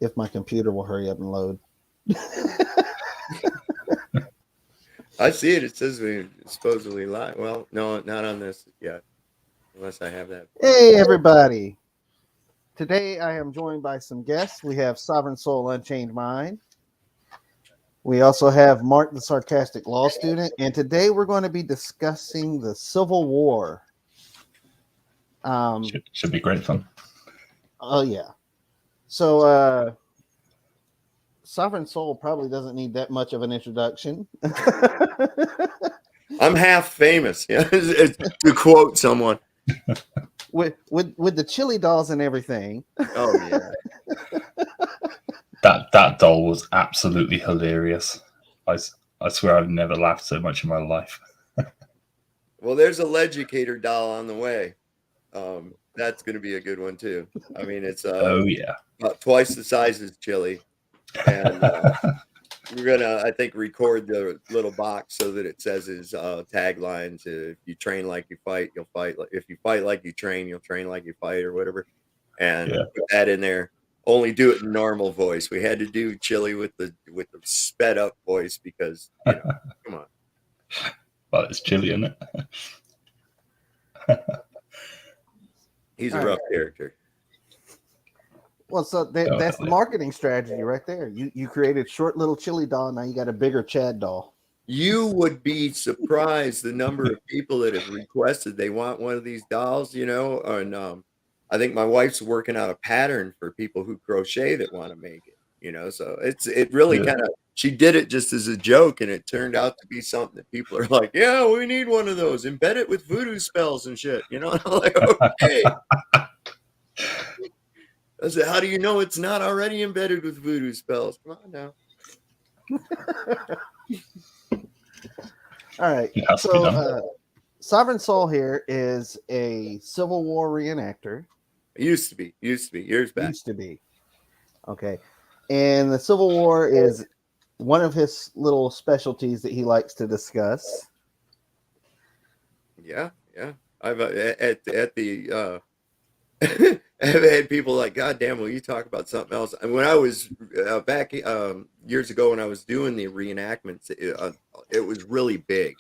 if my computer will hurry up and load. I see it. It says we supposedly live. Well, no, not on this yet, unless I have that. Hey, everybody. Today I am joined by some guests. We have Sovereign Soul Unchained Mind. We also have Mark, the sarcastic law student. And today we're going to be discussing the Civil War. Should be great fun. Oh, yeah. So, Sovereign Soul probably doesn't need that much of an introduction. I'm half famous, yeah, to quote someone. with the chili dolls and everything. Oh yeah, that doll was absolutely hilarious. I swear I've never laughed so much in my life. Well, there's a Legicator doll on the way. That's going to be a good one too. I mean, it's Oh yeah, about twice the size as Chili, and we're gonna, I think, record the little box so that it says his taglines. If you train like you fight, you'll fight. If you fight like you train, you'll train like you fight, or whatever. And put that in there. Only do it in normal voice. We had to do Chili with the sped up voice because come on. Well, it's Chili, isn't it? He's a rough character. Well, so that's the marketing strategy right there. You created short little Chili doll. Now you got a bigger Chad doll. You would be surprised the number of people that have requested they want one of these dolls, and I think my wife's working out a pattern for people who crochet that want to make it, so it really kind of, she did it just as a joke, and it turned out to be something that people are like, yeah, we need one of those, embed it with voodoo spells and shit, and I'm like, okay. I said, how do you know it's not already embedded with voodoo spells? Come on now. All right. So, Sovereign Soul here is a Civil War reenactor. It used to be years back. Used to be. Okay. And the Civil War is one of his little specialties that he likes to discuss. Yeah. I've at the I've had people like, God damn, will you talk about something else? And when I was back years ago when I was doing the reenactments, it was really big.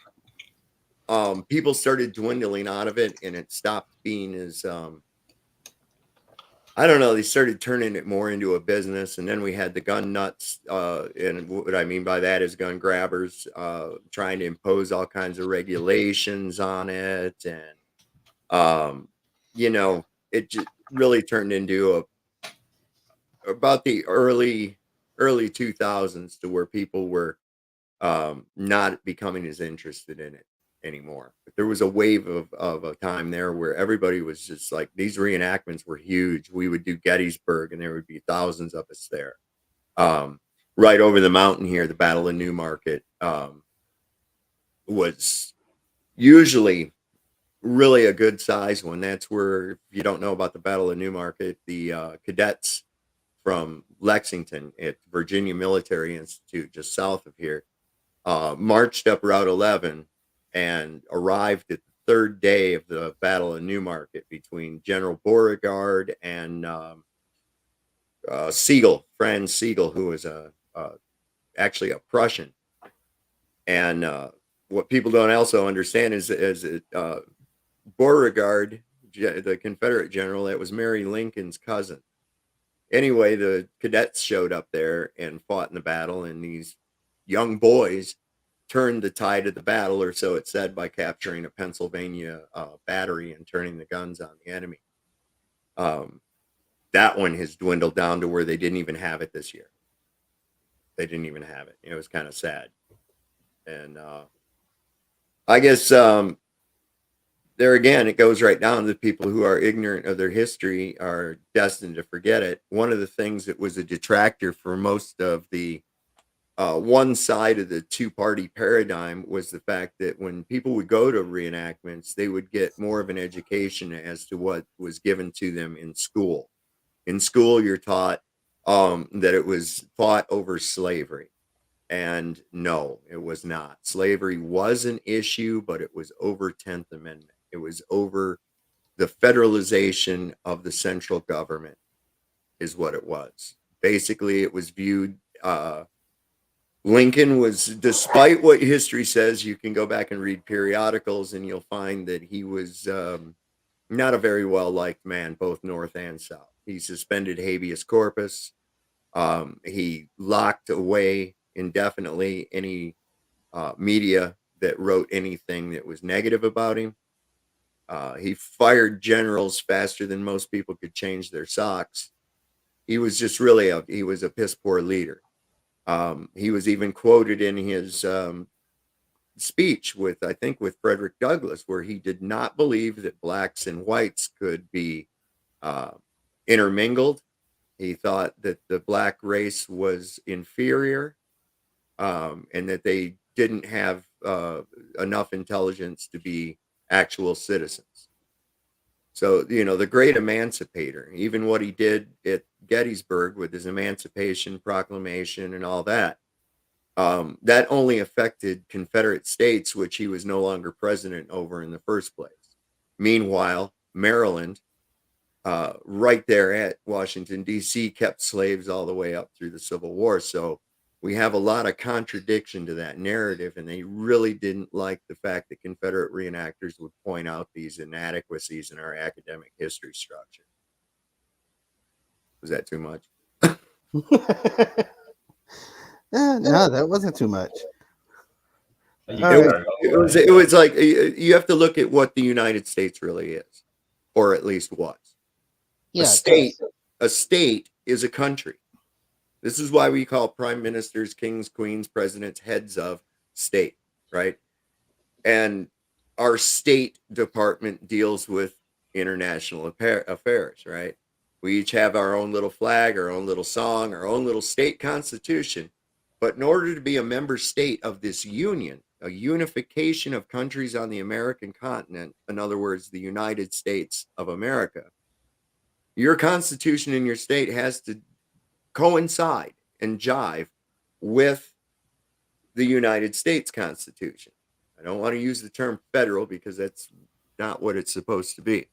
People started dwindling out of it, and it stopped being as I don't know. They started turning it more into a business, and then we had the gun nuts, and what I mean by that is gun grabbers trying to impose all kinds of regulations on it, and it just really turned into about the early 2000s to where people were not becoming as interested in it anymore. But there was a wave of a time there where everybody was just like, these reenactments were huge. We would do Gettysburg, and there would be thousands of us there. Right over the mountain here, the Battle of Newmarket was usually really a good size one. That's where, if you don't know about the Battle of Newmarket, the cadets from Lexington at Virginia Military Institute, just south of here, marched up Route 11 and arrived at the third day of the Battle of Newmarket between General Beauregard and Siegel, Franz Siegel, who was actually a Prussian. And what people don't also understand is Beauregard, the Confederate general, that was Mary Lincoln's cousin. Anyway, the cadets showed up there and fought in the battle, and these young boys turned the tide of the battle, or so it said, by capturing a Pennsylvania battery and turning the guns on the enemy. That one has dwindled down to where they didn't even have it this year. They didn't even have it. It was kind of sad. And I guess there again, it goes right down to the people who are ignorant of their history are destined to forget it. One of the things that was a detractor for most of the one side of the two-party paradigm was the fact that when people would go to reenactments, they would get more of an education as to what was given to them in school. In school, you're taught that it was fought over slavery. And no, it was not. Slavery was an issue, but it was over 10th Amendment. It was over the federalization of the central government is what it was. Basically, it was viewed. Lincoln was, despite what history says, you can go back and read periodicals, and you'll find that he was not a very well liked man, both North and South. He suspended habeas corpus. He locked away indefinitely any media that wrote anything that was negative about him. He fired generals faster than most people could change their socks. He was just really he was a piss poor leader. He was even quoted in his speech with, I think, with Frederick Douglass, where he did not believe that blacks and whites could be intermingled. He thought that the black race was inferior, and that they didn't have enough intelligence to be actual citizens. So, the great emancipator, even what he did at Gettysburg with his Emancipation Proclamation and all that, that only affected Confederate states, which he was no longer president over in the first place. Meanwhile, Maryland, right there at Washington, D.C., kept slaves all the way up through the Civil War. So we have a lot of contradiction to that narrative, and they really didn't like the fact that Confederate reenactors would point out these inadequacies in our academic history structure. Was that too much? No, that wasn't too much. It was like, you have to look at what the United States really is, or at least was. Yeah, A state is a country. This is why we call prime ministers, kings, queens, presidents heads of state, right? And our State Department deals with international affairs, right? We each have our own little flag, our own little song, our own little state constitution. But in order to be a member state of this union, a unification of countries on the American continent, in other words, the United States of America, your constitution in your state has to coincide and jive with the United States Constitution. I don't want to use the term federal because that's not what it's supposed to be.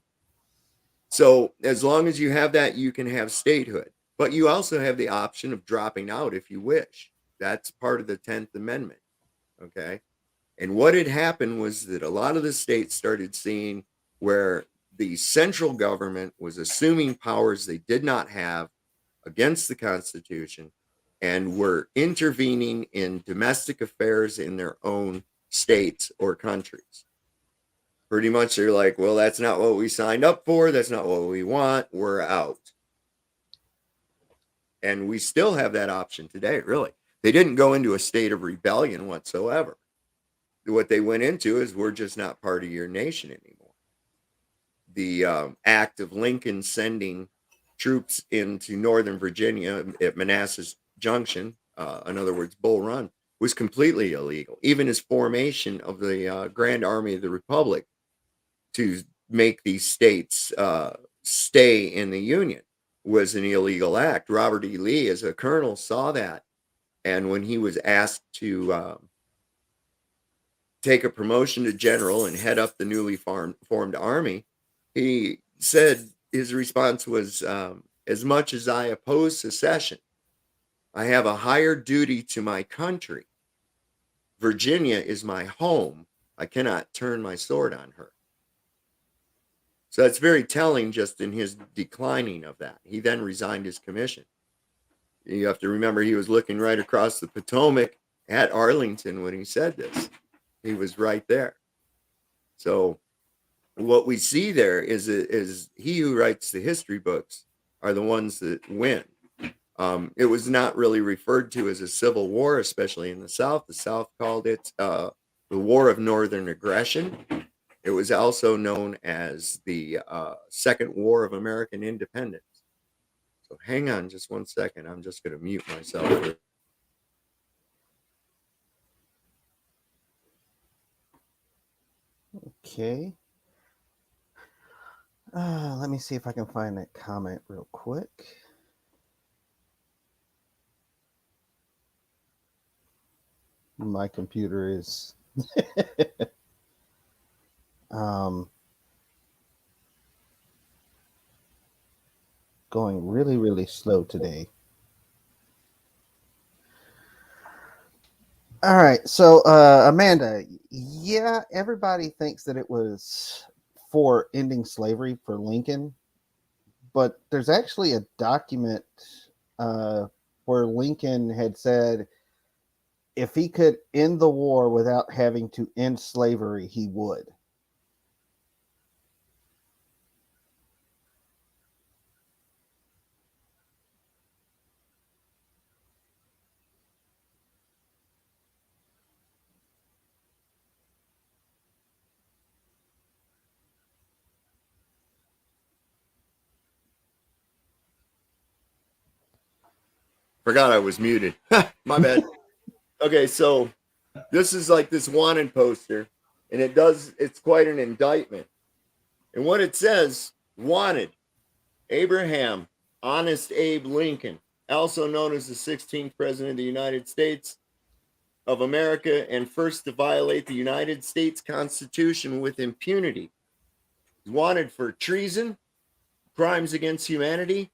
So as long as you have that, you can have statehood. But you also have the option of dropping out if you wish. That's part of the 10th Amendment. Okay. And what had happened was that a lot of the states started seeing where the central government was assuming powers they did not have against the Constitution and were intervening in domestic affairs in their own states or countries. Pretty much they're like, well, that's not what we signed up for. That's not what we want. We're out. And we still have that option today, really. They didn't go into a state of rebellion whatsoever. What they went into is, we're just not part of your nation anymore. The act of Lincoln sending troops into Northern Virginia at Manassas Junction, in other words, Bull Run, was completely illegal. Even his formation of the Grand Army of the Republic to make these states stay in the Union was an illegal act. Robert E. Lee, as a colonel, saw that. And when he was asked to take a promotion to general and head up the newly formed army, he said his response was, as much as I oppose secession, I have a higher duty to my country. Virginia is my home. I cannot turn my sword on her. So that's very telling just in his declining of that. He then resigned his commission. You have to remember he was looking right across the Potomac at Arlington when he said this. He was right there. So what we see there is he who writes the history books are the ones that win. It was not really referred to as a civil war, especially in the South. The South called it the War of Northern Aggression. It was also known as the Second War of American Independence. So hang on just one second. I'm just going to mute myself. Okay. Let me see if I can find that comment real quick. My computer is going really, really slow today. All right. So, Amanda, yeah, everybody thinks that it was for ending slavery for Lincoln, but there's actually a document uh, where Lincoln had said if he could end the war without having to end slavery, he would. Forgot I was muted. My bad. Okay, so this is like this wanted poster, and it's quite an indictment. And what it says, wanted, Abraham, Honest Abe Lincoln, also known as the 16th President of the United States of America and first to violate the United States Constitution with impunity. He's wanted for treason, crimes against humanity,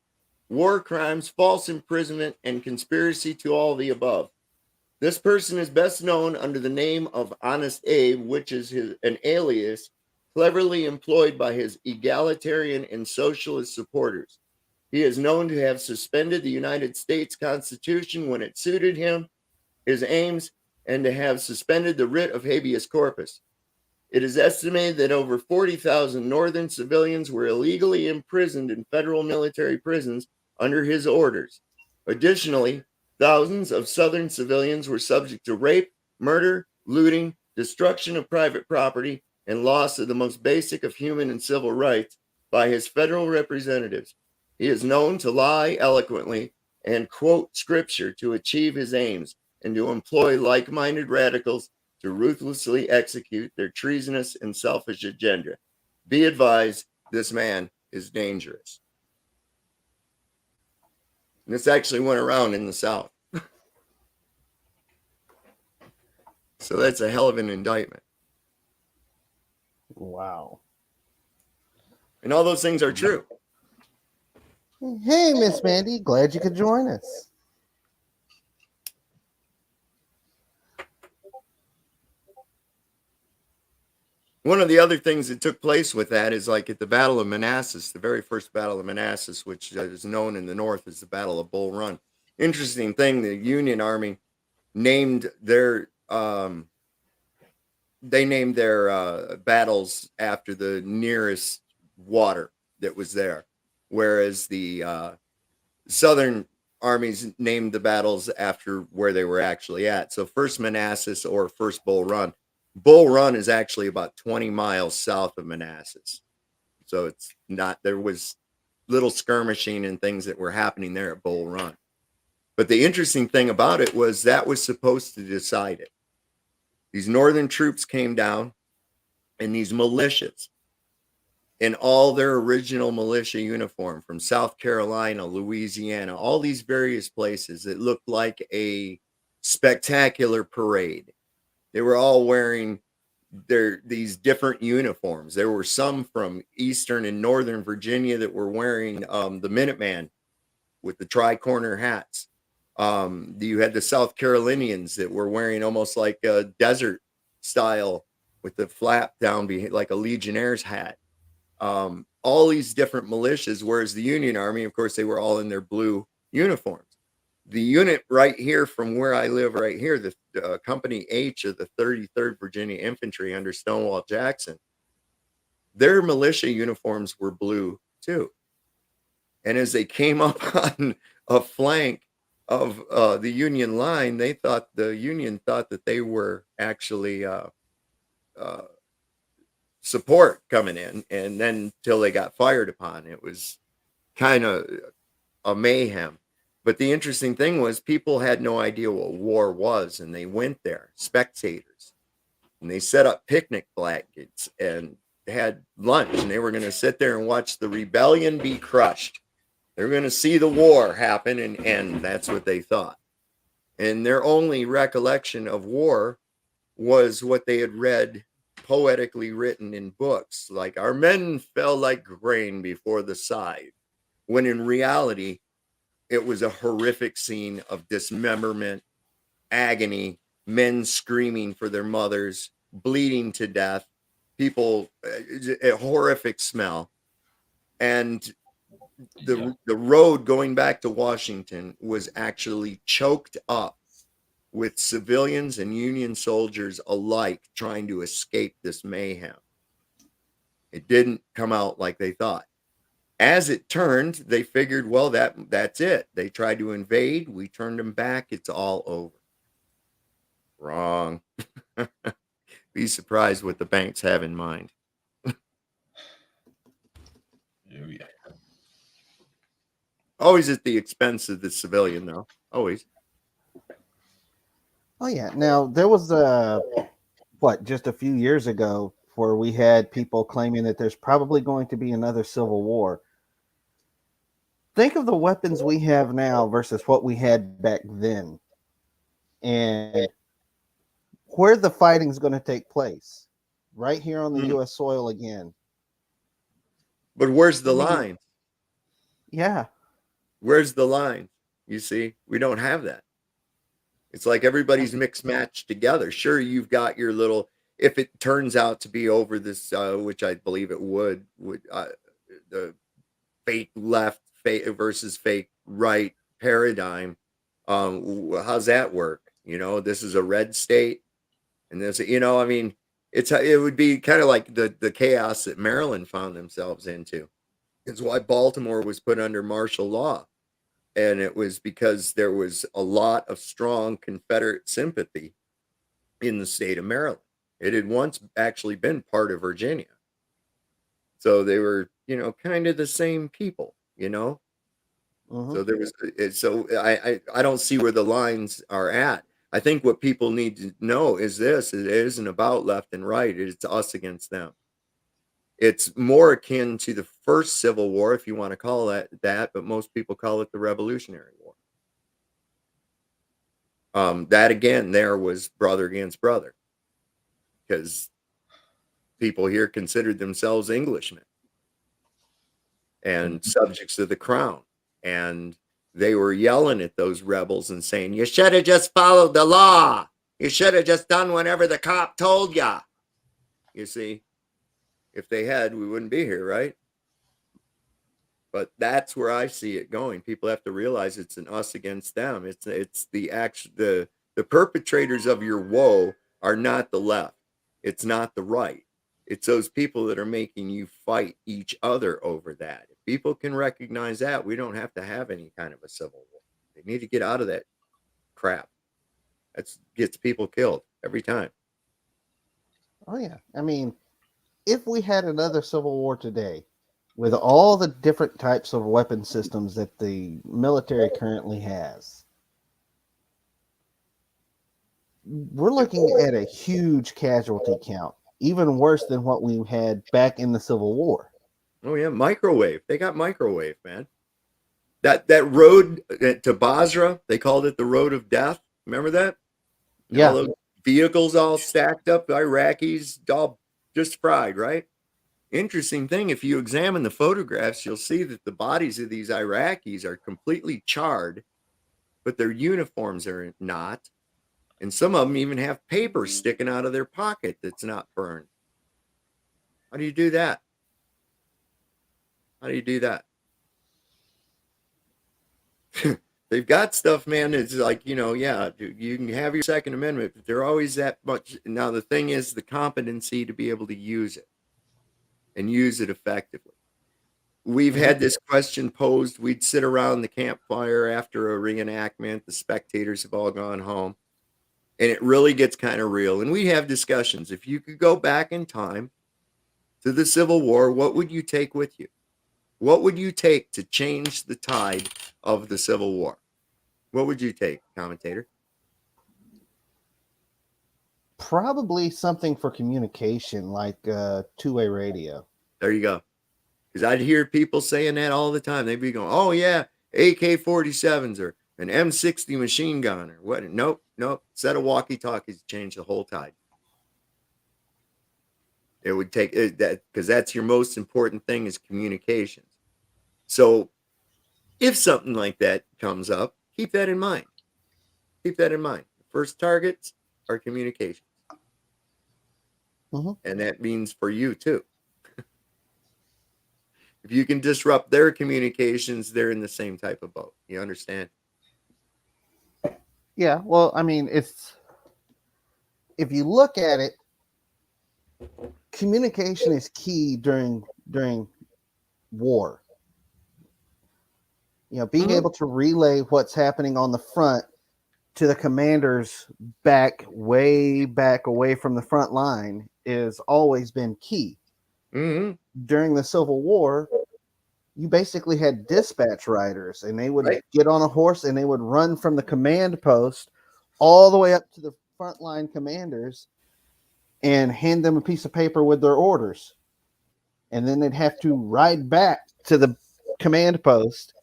war crimes, false imprisonment, and conspiracy to all the above. This person is best known under the name of Honest Abe, which is an alias cleverly employed by his egalitarian and socialist supporters. He is known to have suspended the United States Constitution when it suited him, his aims, and to have suspended the writ of habeas corpus. It is estimated that over 40,000 Northern civilians were illegally imprisoned in federal military prisons under his orders. Additionally, thousands of Southern civilians were subject to rape, murder, looting, destruction of private property, and loss of the most basic of human and civil rights by his federal representatives. He is known to lie eloquently and quote scripture to achieve his aims and to employ like-minded radicals to ruthlessly execute their treasonous and selfish agenda. Be advised, this man is dangerous. And this actually went around in the South. So that's a hell of an indictment. Wow. And all those things are true. Hey, Miss Mandy, glad you could join us. One of the other things that took place with that is like at the Battle of Manassas, the very first Battle of Manassas, which is known in the North as the Battle of Bull Run. Interesting thing, the Union Army named their battles after the nearest water that was there, whereas the Southern armies named the battles after where they were actually at. So first Manassas or first Bull Run. Bull Run is actually about 20 miles south of Manassas. So it's not, there was little skirmishing and things that were happening there at Bull Run. But the interesting thing about it was that was supposed to decide it. These Northern troops came down and these militias in all their original militia uniform from South Carolina, Louisiana, all these various places, it looked like a spectacular parade. They were all wearing these different uniforms. There were some from Eastern and Northern Virginia that were wearing the Minuteman with the tri-corner hats. You had the South Carolinians that were wearing almost like a desert style with the flap down like a Legionnaire's hat. All these different militias, whereas the Union Army, of course, they were all in their blue uniforms. The unit right here from where I live right here, the Company H of the 33rd Virginia Infantry under Stonewall Jackson, their militia uniforms were blue too. And as they came up on a flank of the Union line, the Union thought that they were actually support coming in, and then till they got fired upon, it was kind of a mayhem. But the interesting thing was people had no idea what war was, and they went there, spectators, and they set up picnic blankets and had lunch, and they were going to sit there and watch the rebellion be crushed. They were going to see the war happen and end. That's what they thought. And their only recollection of war was what they had read poetically written in books, like our men fell like grain before the scythe, when in reality, it was a horrific scene of dismemberment, agony, men screaming for their mothers, bleeding to death, people, a horrific smell. And the road going back to Washington was actually choked up with civilians and Union soldiers alike trying to escape this mayhem. It didn't come out like they thought. As it turned, they figured, well, that's it. They tried to invade. We turned them back. It's all over. Wrong. Be surprised what the banks have in mind. Yeah. Always at the expense of the civilian, though. Always. Oh yeah. Now there was just a few years ago where we had people claiming that there's probably going to be another civil war. Think of the weapons we have now versus what we had back then, and where the fighting is going to take place. Right here on the U.S. soil again. But where's the line? Yeah. Where's the line? You see, we don't have that. It's like everybody's mixed matched together. Sure, you've got your little, if it turns out to be over this, which I believe it would the fake left versus fake right paradigm. How's that work? This is a red state, and this, I mean, it would be kind of like the chaos that Maryland found themselves into. It's why Baltimore was put under martial law. And it was because there was a lot of strong Confederate sympathy in the state of Maryland. It had once actually been part of Virginia. So they were, kind of the same people, So there was, I don't see where the lines are at. I think what people need to know is this: it isn't about left and right. It's us against them. It's more akin to the first Civil War, if you want to call that, but most people call it the Revolutionary War. That again, there was brother against brother, because people here considered themselves Englishmen and subjects of the crown, and they were yelling at those rebels and saying, "You should have just followed the law. You should have just done whatever the cop told you." You see. If they had, we wouldn't be here, right? But that's where I see it going. People have to realize it's an us against them. It's the perpetrators of your woe are not the left. It's not the right. It's those people that are making you fight each other over that. If people can recognize that, we don't have to have any kind of a civil war. They need to get out of that crap. That gets people killed every time. Oh yeah. I mean, if we had another civil war today, with all the different types of weapon systems that the military currently has, we're looking at a huge casualty count, even worse than what we had back in the Civil War. Oh yeah, microwave. They got microwave, man. That road to Basra, they called it the Road of Death. Remember that? Yeah. All those vehicles all stacked up, Iraqis all just fried, right? Interesting thing, if you examine the photographs, you'll see that the bodies of these Iraqis are completely charred, but their uniforms are not. And some of them even have paper sticking out of their pocket that's not burned. How do you do that? How do you do that? They've got stuff, man. It's like, yeah, you can have your Second Amendment, but they're always that much. Now, the thing is the competency to be able to use it and use it effectively. We've had this question posed. We'd sit around the campfire after a reenactment. The spectators have all gone home. And it really gets kind of real. And we have discussions. If you could go back in time to the Civil War, what would you take with you? What would you take to change the tide of the Civil War? What would you take, commentator? Probably something for communication, like two-way radio. There you go. Because I'd hear people saying that all the time. They'd be going, "Oh yeah, AK-47s or an M60 machine gun or what?" Nope. Set of walkie-talkies to change the whole tide. It would take that, because that's your most important thing, is communications. So if something like that comes up, keep that in mind. Keep that in mind. First targets, are communications. Mhm. And that means for you too. If you can disrupt their communications, they're in the same type of boat. You understand? Yeah, well, I mean, it's if you look at it, communication is key during war. You know, being Mhm. able to relay what's happening on the front to the commanders way back away from the front line is always been key. Mm-hmm. During the Civil War, you basically had dispatch riders, and they would Right. get on a horse and they would run from the command post all the way up to the frontline commanders and hand them a piece of paper with their orders. And then they'd have to ride back to the command post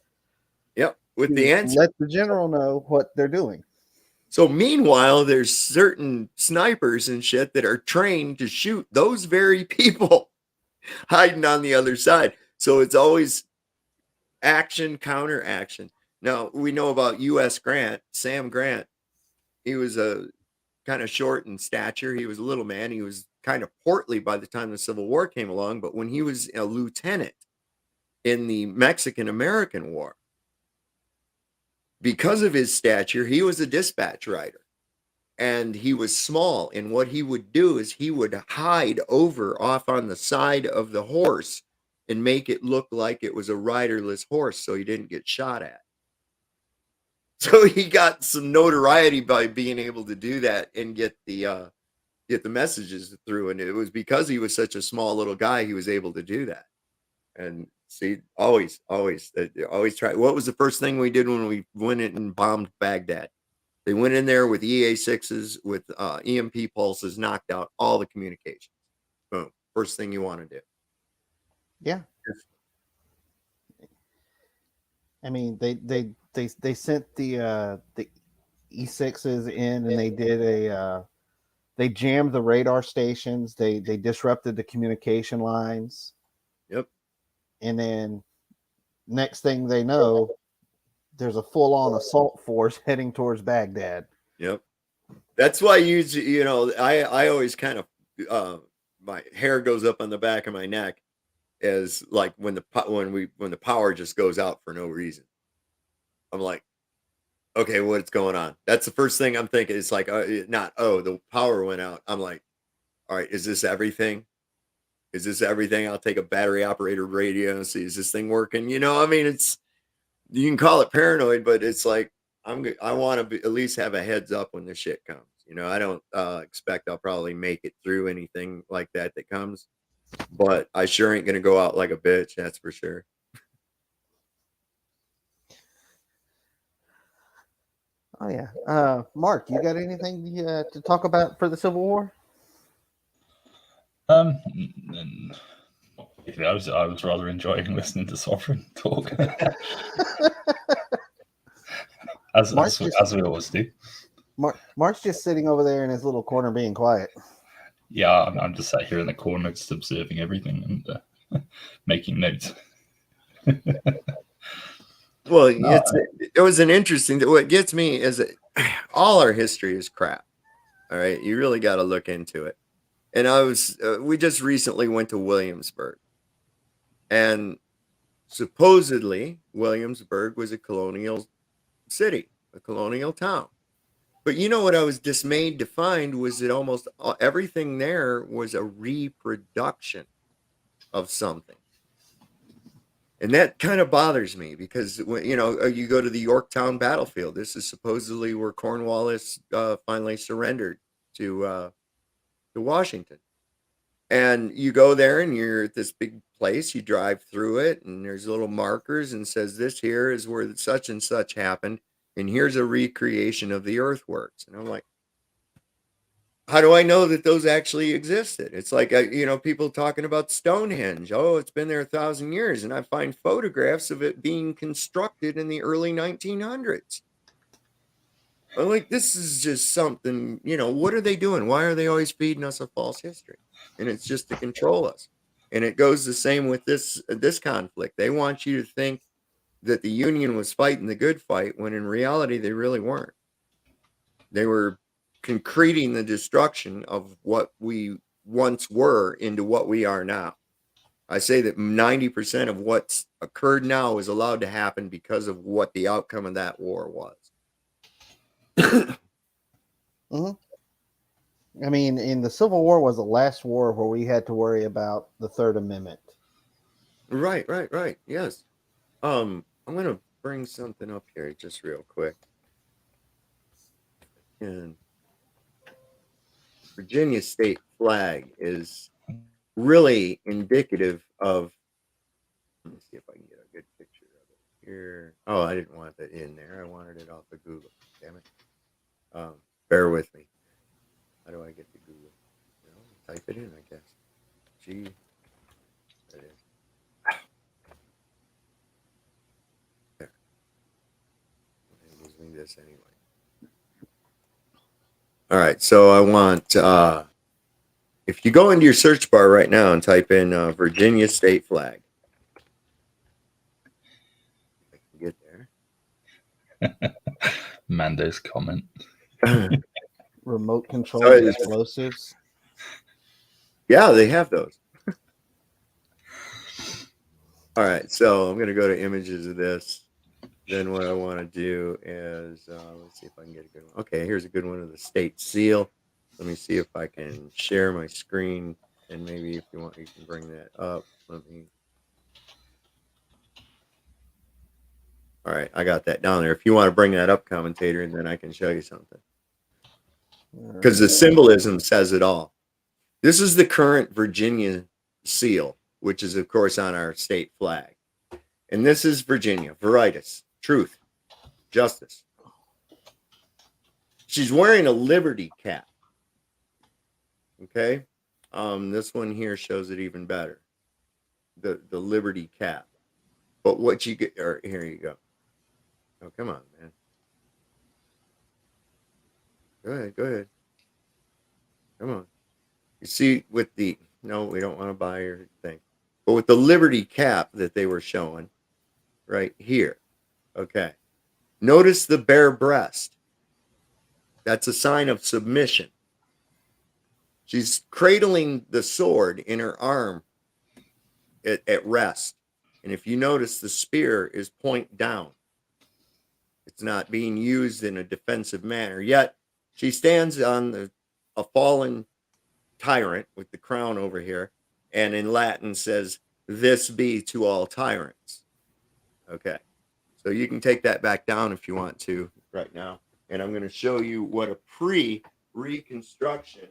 Yep. With the to answer. let the general know what they're doing. So meanwhile, there's certain snipers and shit that are trained to shoot those very people hiding on the other side. So it's always action, counter action. Now we know about U.S. Grant, Sam Grant. He was a kind of short in stature. He was a little man. He was kind of portly by the time the Civil War came along. But when he was a lieutenant in the Mexican-American War, because of his stature, he was a dispatch rider. And he was small. And what he would do is he would hide over off on the side of the horse and make it look like it was a riderless horse so he didn't get shot at. So he got some notoriety by being able to do that and get the messages through. And it was because he was such a small little guy, he was able to do that. And see, always try. What was the first thing we did when we went in and bombed Baghdad? They went in there with EA6s, with EMP pulses, knocked out all the communications. Boom. First thing you want to do. Yeah. I mean, they sent the E6s in, and they did they jammed the radar stations. They disrupted the communication lines. Yep. And then next thing they know, there's a full-on assault force heading towards Baghdad. Yep. That's why you know, I always kind of my hair goes up on the back of my neck as like when the power just goes out for no reason. I'm like, okay, what's going on? That's the first thing I'm thinking. It's like, the power went out. I'm like, all right, is this everything? Is this everything? I'll take a battery operated radio and see, is this thing working? You know, I mean, you can call it paranoid, but it's like, I want to at least have a heads up when the shit comes. You know, I don't expect I'll probably make it through anything like that comes, but I sure ain't going to go out like a bitch. That's for sure. Oh yeah, Mark, you got anything to talk about for the Civil War? I was rather enjoying listening to Sovereign talk, as we always do. Mark's just sitting over there in his little corner, being quiet. Yeah, I'm just sat here in the corner, just observing everything and making notes. Well, it was an interesting. What gets me is that all our history is crap. All right, you really got to look into it. And we just recently went to Williamsburg, and supposedly Williamsburg was a colonial city, a colonial town. But you know what I was dismayed to find was that almost everything there was a reproduction of something. And that kind of bothers me because, you know, you go to the Yorktown Battlefield. This is supposedly where Cornwallis finally surrendered to Washington. And you go there and you're at this big place. You drive through it and there's little markers and says this here is where such and such happened. And here's a recreation of the earthworks. And I'm like, how do I know that those actually existed? It's like, you know, people talking about Stonehenge. Oh, it's been there 1,000 years. And I find photographs of it being constructed in the early 1900s. I'm like, this is just something, you know, what are they doing? Why are they always feeding us a false history? And it's just to control us. And it goes the same with this conflict. They want you to think that the Union was fighting the good fight when in reality they really weren't. They were concreting the destruction of what we once were into what we are now. I say that 90% of what's occurred now is allowed to happen because of what the outcome of that war was. Mm-hmm. I mean, in the Civil War was the last war where we had to worry about the Third Amendment. Right. Yes. I'm gonna bring something up here just real quick. And Virginia state flag is really indicative of. Let me see if I can get a good picture of it here. Oh, I didn't want that in there. I wanted it off of Google. Damn it. Bear with me. How do I get to Google? Type it in, I guess. G. There it is. There. It gives me this anyway. All right, so I want, if you go into your search bar right now and type in Virginia state flag, I can get there. Mando's comment. Remote control Sorry, explosives. Yeah, they have those. All right, so I'm going to go to images of this. Then what I want to do is, let's see if I can get a good one. Okay, here's a good one of the state seal. Let me see if I can share my screen, and maybe if you want, you can bring that up. Let me. All right, I got that down there. If you want to bring that up, commentator, and then I can show you something. Because the symbolism says it all. This is the current Virginia seal, which is, of course, on our state flag. And this is Virginia, Veritas, truth, justice. She's wearing a Liberty cap. Okay? This one here shows it even better. The Liberty cap. But what you get, or here you go. Oh, come on, man. Go ahead. Come on. You see with the, no, we don't want to buy your thing. But with the Liberty cap that they were showing right here. Okay. Notice the bare breast. That's a sign of submission. She's cradling the sword in her arm at rest. And if you notice, the spear is point down. It's not being used in a defensive manner. Yet she stands on a fallen tyrant with the crown over here, and in Latin says, "This be to all tyrants." Okay, so you can take that back down if you want to right now, and I'm going to show you what a pre-reconstruction.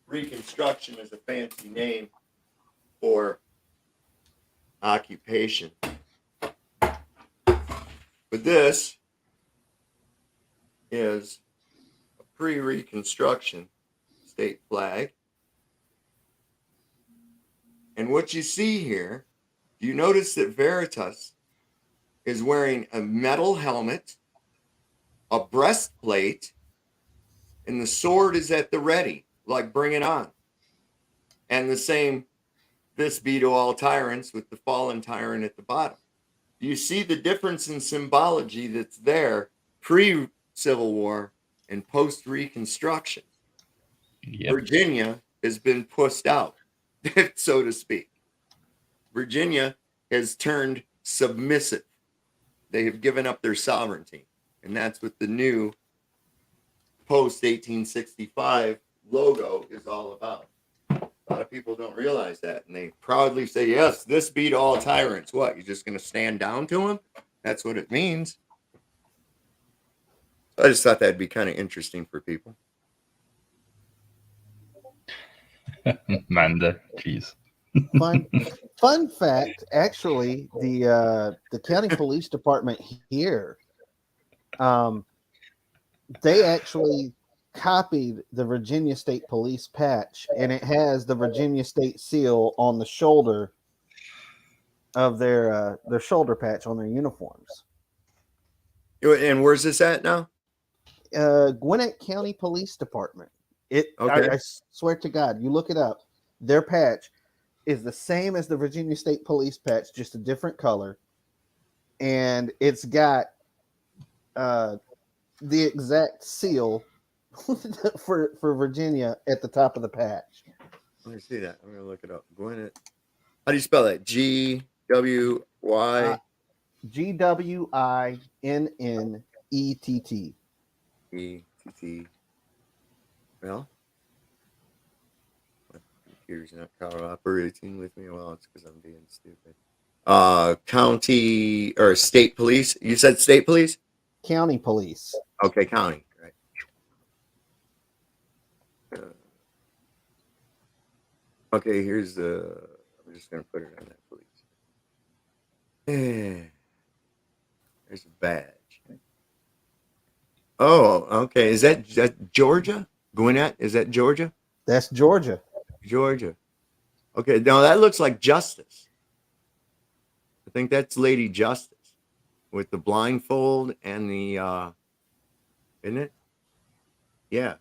Reconstruction is a fancy name for occupation. But this is a pre-Reconstruction state flag. And what you see here, you notice that Veritas is wearing a metal helmet, a breastplate, and the sword is at the ready, like bring it on. And the same, "This be to all tyrants," with the fallen tyrant at the bottom. Do you see the difference in symbology that's there pre-Civil War and post-Reconstruction? Yep. Virginia has been pushed out, so to speak. Virginia has turned submissive. They have given up their sovereignty. And that's what the new post-1865 logo is all about. A lot of people don't realize that, and they proudly say, "Yes, this beat all tyrants." What, you're just going to stand down to them? That's what it means. So I just thought that'd be kind of interesting for people. Mando, jeez. Fun fact, actually, the county police department here, they actually copied the Virginia State Police patch, and it has the Virginia State seal on the shoulder of their shoulder patch on their uniforms. And where's this at now? Gwinnett County Police Department. Okay. I swear to God, you look it up. Their patch is the same as the Virginia State Police patch, just a different color, and it's got the exact seal for Virginia at the top of the patch. Let me see that. I'm gonna look it up. Gwinnett. How do you spell that? Gwynett. E-T-T. Well, my computer's not cooperating with me. Well, it's because I'm being stupid. County or state police. You said state police? County police. Okay, county. Right. Okay, here's the. I'm just gonna put it on that police. There's a badge. Oh, okay. Is that Georgia? Gwinnett? Is that Georgia? That's Georgia. Georgia. Okay, now that looks like Justice. I think that's Lady Justice with the blindfold and the isn't it? Yeah.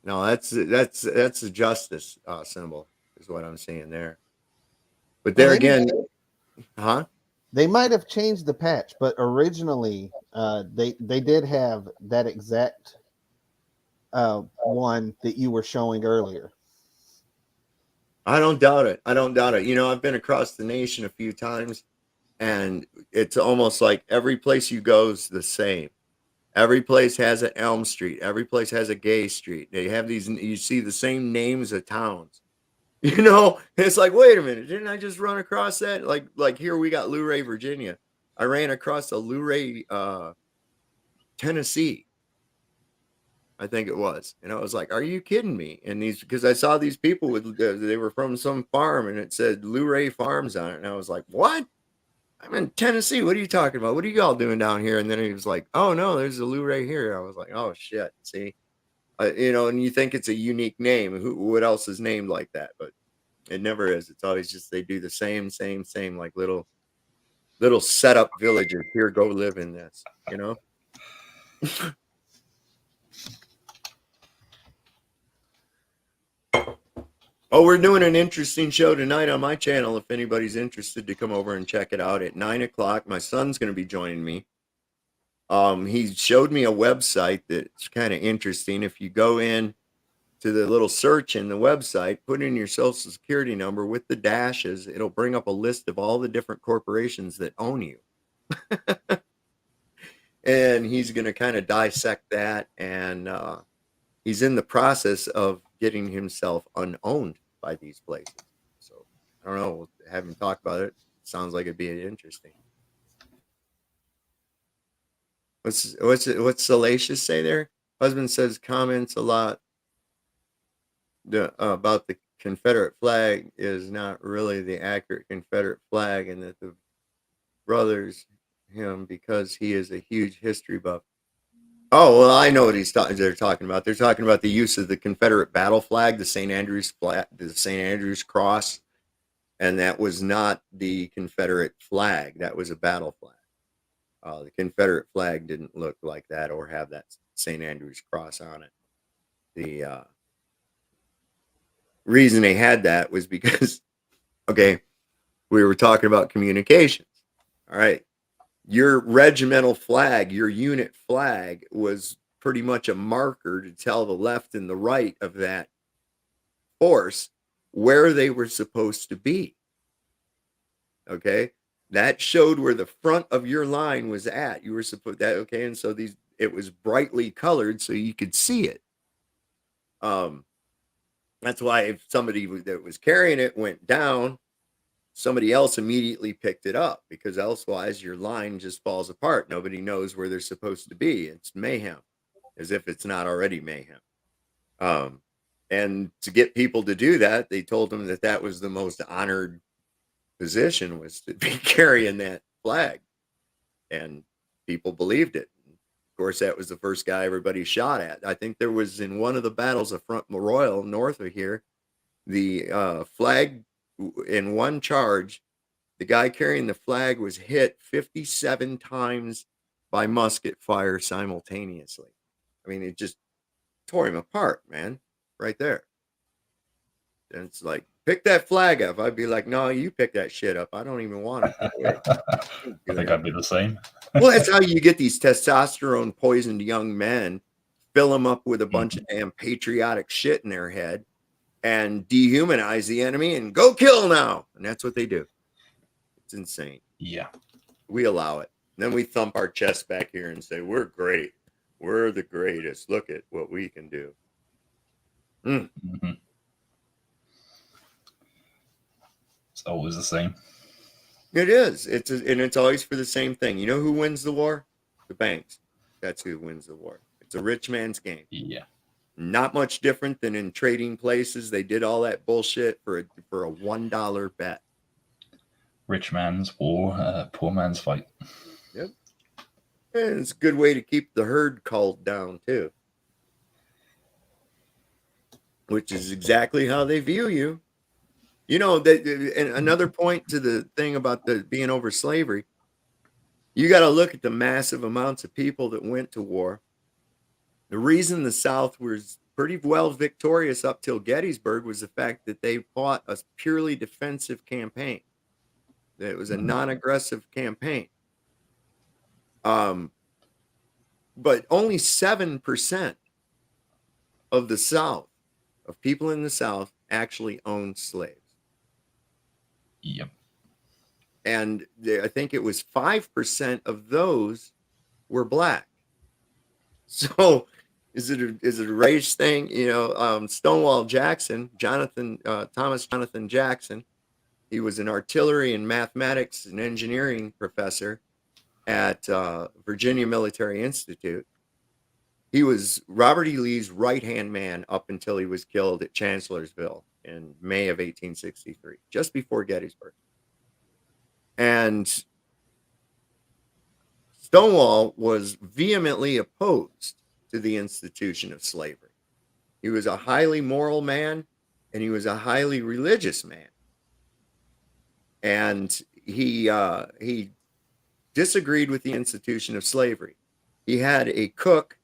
No, that's the Justice symbol is what I'm seeing there. But there again, huh? They might have changed the patch, but originally they did have that exact one that you were showing earlier. I don't doubt it. I don't doubt it. You know, I've been across the nation a few times, and it's almost like every place you go is the same. Every place has an Elm Street. Every place has a Gay Street. They have these. You see the same names of towns. You know, it's like, wait a minute, didn't I just run across that? Like here we got Luray, Virginia. I ran across a Luray, Tennessee. I think it was, and I was like, "Are you kidding me?" And these, because I saw these people with, they were from some farm, and it said Luray Farms on it, and I was like, "What? I'm in Tennessee. What are you talking about? What are you all doing down here?" And then he was like, "Oh no, there's a Luray here." I was like, "Oh shit!" See, you know, and you think it's a unique name. What else is named like that? But it never is. It's always just they do the same, like little setup villages. Here, go live in this. You know. Oh, we're doing an interesting show tonight on my channel. If anybody's interested to come over and check it out at 9:00, my son's going to be joining me. He showed me a website that's kind of interesting. If you go in to the little search in the website, put in your social security number with the dashes, it'll bring up a list of all the different corporations that own you. And he's going to kind of dissect that. And he's in the process of getting himself unowned by these places. So I don't know. We'll have him talk about it. Sounds like it'd be interesting. What's Salacious say there? Husband says comments a lot about the Confederate flag is not really the accurate Confederate flag, and that the brothers him because he is a huge history buff. Oh, well, I know what they're talking about. They're talking about the use of the Confederate battle flag, the St. Andrew's flag, the St. Andrew's cross, and that was not the Confederate flag. That was a battle flag. The Confederate flag didn't look like that or have that St. Andrew's cross on it. The reason they had that was because, okay, we were talking about communications. All right. Your regimental flag, your unit flag was pretty much a marker to tell the left and the right of that force where they were supposed to be. Okay. That showed where the front of your line was at. You were supposed that, okay. And so it was brightly colored so you could see it. That's why if somebody that was carrying it went down, somebody else immediately picked it up, because elsewise your line just falls apart. Nobody knows where they're supposed to be. It's mayhem, as if it's not already mayhem. And to get people to do that, they told them that was the most honored position, was to be carrying that flag. And people believed it. Of course, that was the first guy everybody shot at. I think there was, in one of the battles of Front Royal north of here, the flag, in one charge, the guy carrying the flag was hit 57 times by musket fire simultaneously. I mean, it just tore him apart, man, right there. And it's like, pick that flag up. I'd be like, no, you pick that shit up. I don't even want it. I think I'd be the same. Well, that's how you get these testosterone poisoned young men, fill them up with a bunch of damn patriotic shit in their head and dehumanize the enemy and go kill now. And that's what they do. It's insane. Yeah. We allow it. And then we thump our chest back here and say, we're great. We're the greatest. Look at what we can do. Mm-hmm. It's always the same. It is. And it's always for the same thing. You know who wins the war? The banks. That's who wins the war. It's a rich man's game. Yeah. Not much different than in trading places. They did all that bullshit for a $1 bet. Rich man's war, poor man's fight. Yep. And it's a good way to keep the herd culled down too. Which is exactly how they view you. You know, and another point to the thing about the being over slavery, you got to look at the massive amounts of people that went to war. The reason the South was pretty well victorious up till Gettysburg was the fact that they fought a purely defensive campaign. That it was a non-aggressive campaign. But only 7% of the South, of people in the South, actually owned slaves. Yep. And I think it was 5% of those were black. So is it a race thing? You know, Stonewall Jackson, Thomas Jonathan Jackson, he was an artillery and mathematics and engineering professor at Virginia Military Institute. He was Robert E. Lee's right-hand man up until he was killed at Chancellorsville in May of 1863, just before Gettysburg. And Stonewall was vehemently opposed to the institution of slavery. He was a highly moral man, and he was a highly religious man. And he disagreed with the institution of slavery. He had a cook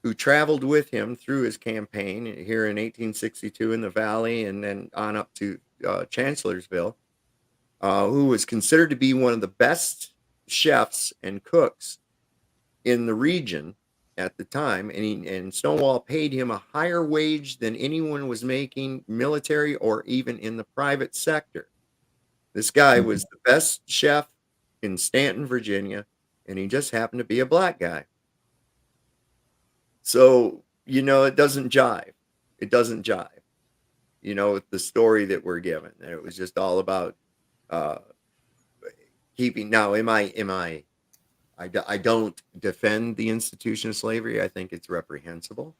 who traveled with him through his campaign here in 1862 in the Valley and then on up to Chancellorsville, who was considered to be one of the best chefs and cooks in the region at the time. And Stonewall paid him a higher wage than anyone was making, military or even in the private sector. This guy was the best chef in Stanton, Virginia, and he just happened to be a black guy. So, you know, it doesn't jive. It doesn't jive, you know, with the story that we're given. And it was just all about keeping. Now, I don't defend the institution of slavery. I think it's reprehensible.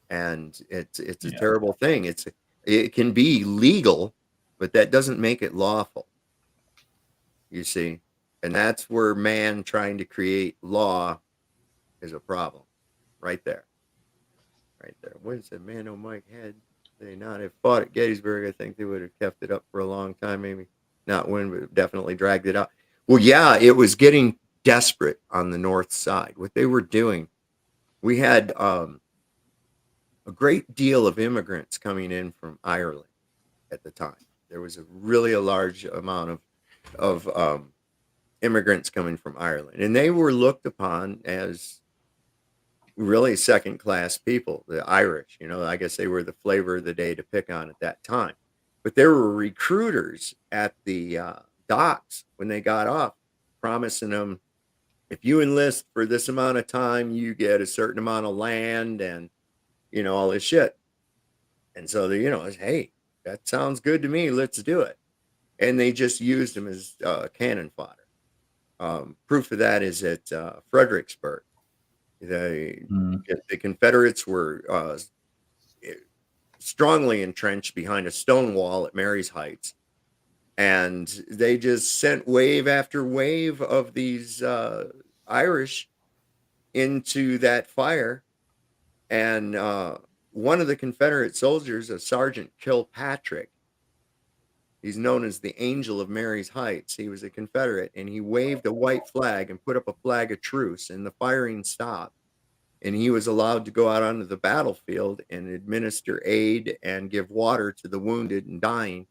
And it's a terrible thing. It can be legal, but that doesn't make it lawful. You see? And that's where man trying to create law is a problem. Right there. Right there. What is it? Man, oh, Mike, had they not have fought at Gettysburg, I think they would have kept it up for a long time. Maybe not win, but definitely dragged it out. Well, yeah, it was getting desperate on the north side. What they were doing, we had a great deal of immigrants coming in from Ireland at the time. There was a large amount of immigrants coming from Ireland, and they were looked upon as really second-class people, the Irish. You know, I guess they were the flavor of the day to pick on at that time. But there were recruiters at the docks when they got off, promising them, if you enlist for this amount of time, you get a certain amount of land and, you know, all this shit. And so they, you know, hey, that sounds good to me. Let's do it. And they just used them as cannon fodder. Proof of that is at Fredericksburg. The Confederates were strongly entrenched behind a stone wall at Mary's Heights, and they just sent wave after wave of these Irish into that fire. And one of the Confederate soldiers, a Sergeant Kilpatrick, he's known as the Angel of Mary's Heights. He was a Confederate, and he waved a white flag and put up a flag of truce, and the firing stopped. and he was allowed to go out onto the battlefield and administer aid and give water to the wounded and dying.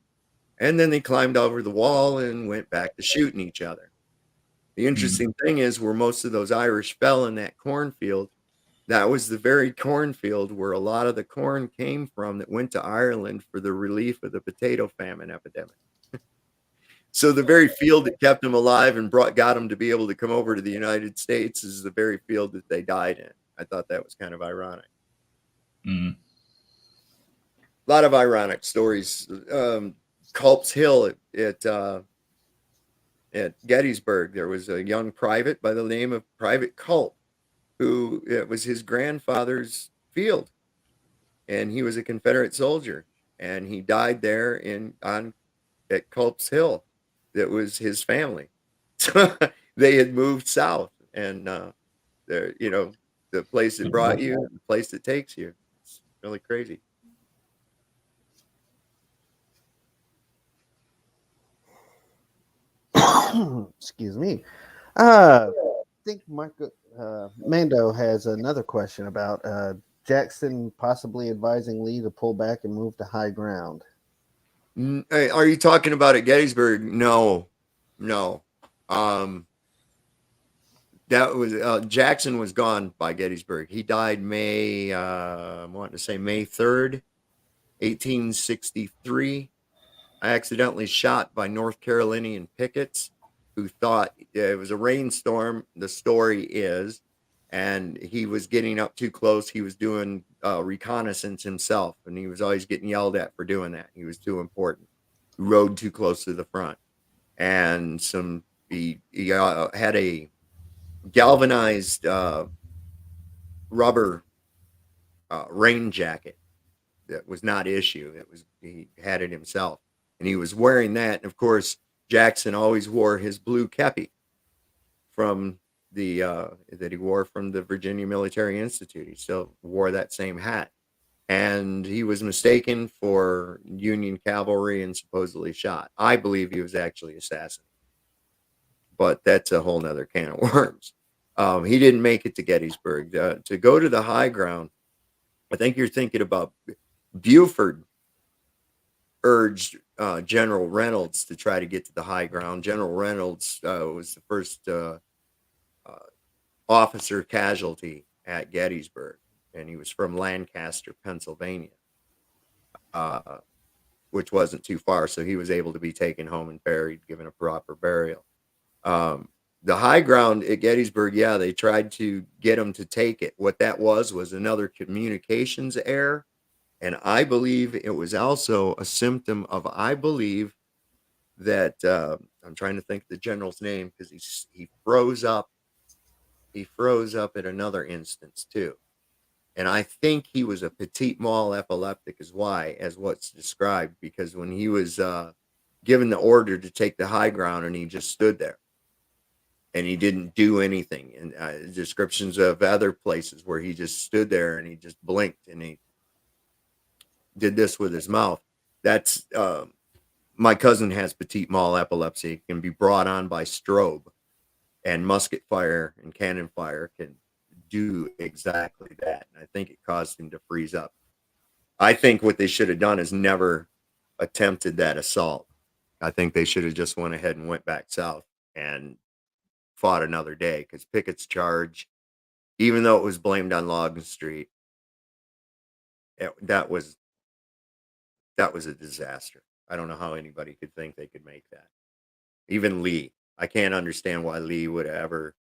And then they climbed over the wall and went back to shooting each other. The interesting thing is, where most of those Irish fell in that cornfield, that was the very cornfield where a lot of the corn came from that went to Ireland for the relief of the potato famine epidemic. So the very field that kept them alive and got them to be able to come over to the United States is the very field that they died in. I thought that was kind of ironic. Mm. A lot of ironic stories. Culp's Hill at Gettysburg, there was a young private by the name of Private Culp, who it was his grandfather's field, and he was a Confederate soldier, and he died there at Culp's Hill. That was his family. So they had moved south, and the place that brought you, the place that takes you. It's really crazy. Excuse me. I think Mando has another question about Jackson possibly advising Lee to pull back and move to high ground. Are you talking about at Gettysburg? No. That was Jackson was gone by Gettysburg. He died May 3rd, 1863. Accidentally shot by North Carolinian pickets who thought it was a rainstorm. The story is, and he was getting up too close. He was doing reconnaissance himself, and he was always getting yelled at for doing that. He was too important. He rode too close to the front, and he had a galvanized rubber rain jacket that was not issue. He had it himself, and he was wearing that. And of course, Jackson always wore his blue kepi from that he wore from the Virginia Military Institute. He still wore that same hat, and he was mistaken for Union cavalry and supposedly shot. I believe he was actually assassinated, but that's a whole nother can of worms. He didn't make it to Gettysburg. To go to the high ground, I think you're thinking about Buford urged General Reynolds to try to get to the high ground. General Reynolds was the first officer casualty at Gettysburg, and he was from Lancaster, Pennsylvania, which wasn't too far, so he was able to be taken home and buried, given a proper burial. The high ground at Gettysburg, yeah, they tried to get him to take it. What that was another communications error, and I believe it was also a symptom of, I believe that I'm trying to think of the general's name, because he froze up. He froze up at another instance too, and I think he was a petit mal epileptic as what's described, because when he was given the order to take the high ground, and he just stood there and he didn't do anything. And descriptions of other places where he just stood there and he just blinked and he did this with his mouth. That's my cousin has petit mal epilepsy. It can be brought on by strobe, and musket fire and cannon fire can do exactly that. And I think it caused him to freeze up. I think what they should have done is never attempted that assault. I think they should have just went ahead and went back south and fought another day, because Pickett's charge, even though it was blamed on Logan Street, that was a disaster. I don't know how anybody could think they could make that. Even Lee. I can't understand why Lee would have ever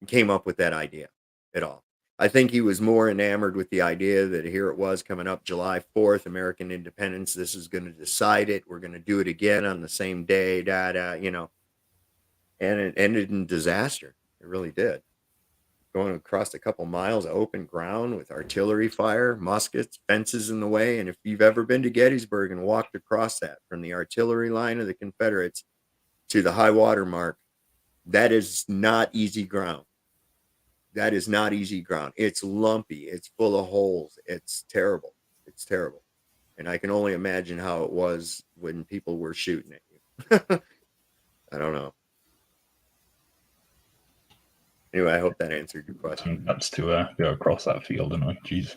came up with that idea at all. I think he was more enamored with the idea that here it was coming up July 4th, American independence. This is going to decide it. We're going to do it again on the same day, and it ended in disaster. It really did. Going across a couple miles of open ground with artillery fire, muskets, fences in the way. And if you've ever been to Gettysburg and walked across that from the artillery line of the Confederates to the high water mark, that is not easy ground. That is not easy ground. It's lumpy. It's full of holes. It's terrible. It's terrible. And I can only imagine how it was when people were shooting at you. I don't know. Anyway, I hope that answered your question. That's to go across that field, and jeez.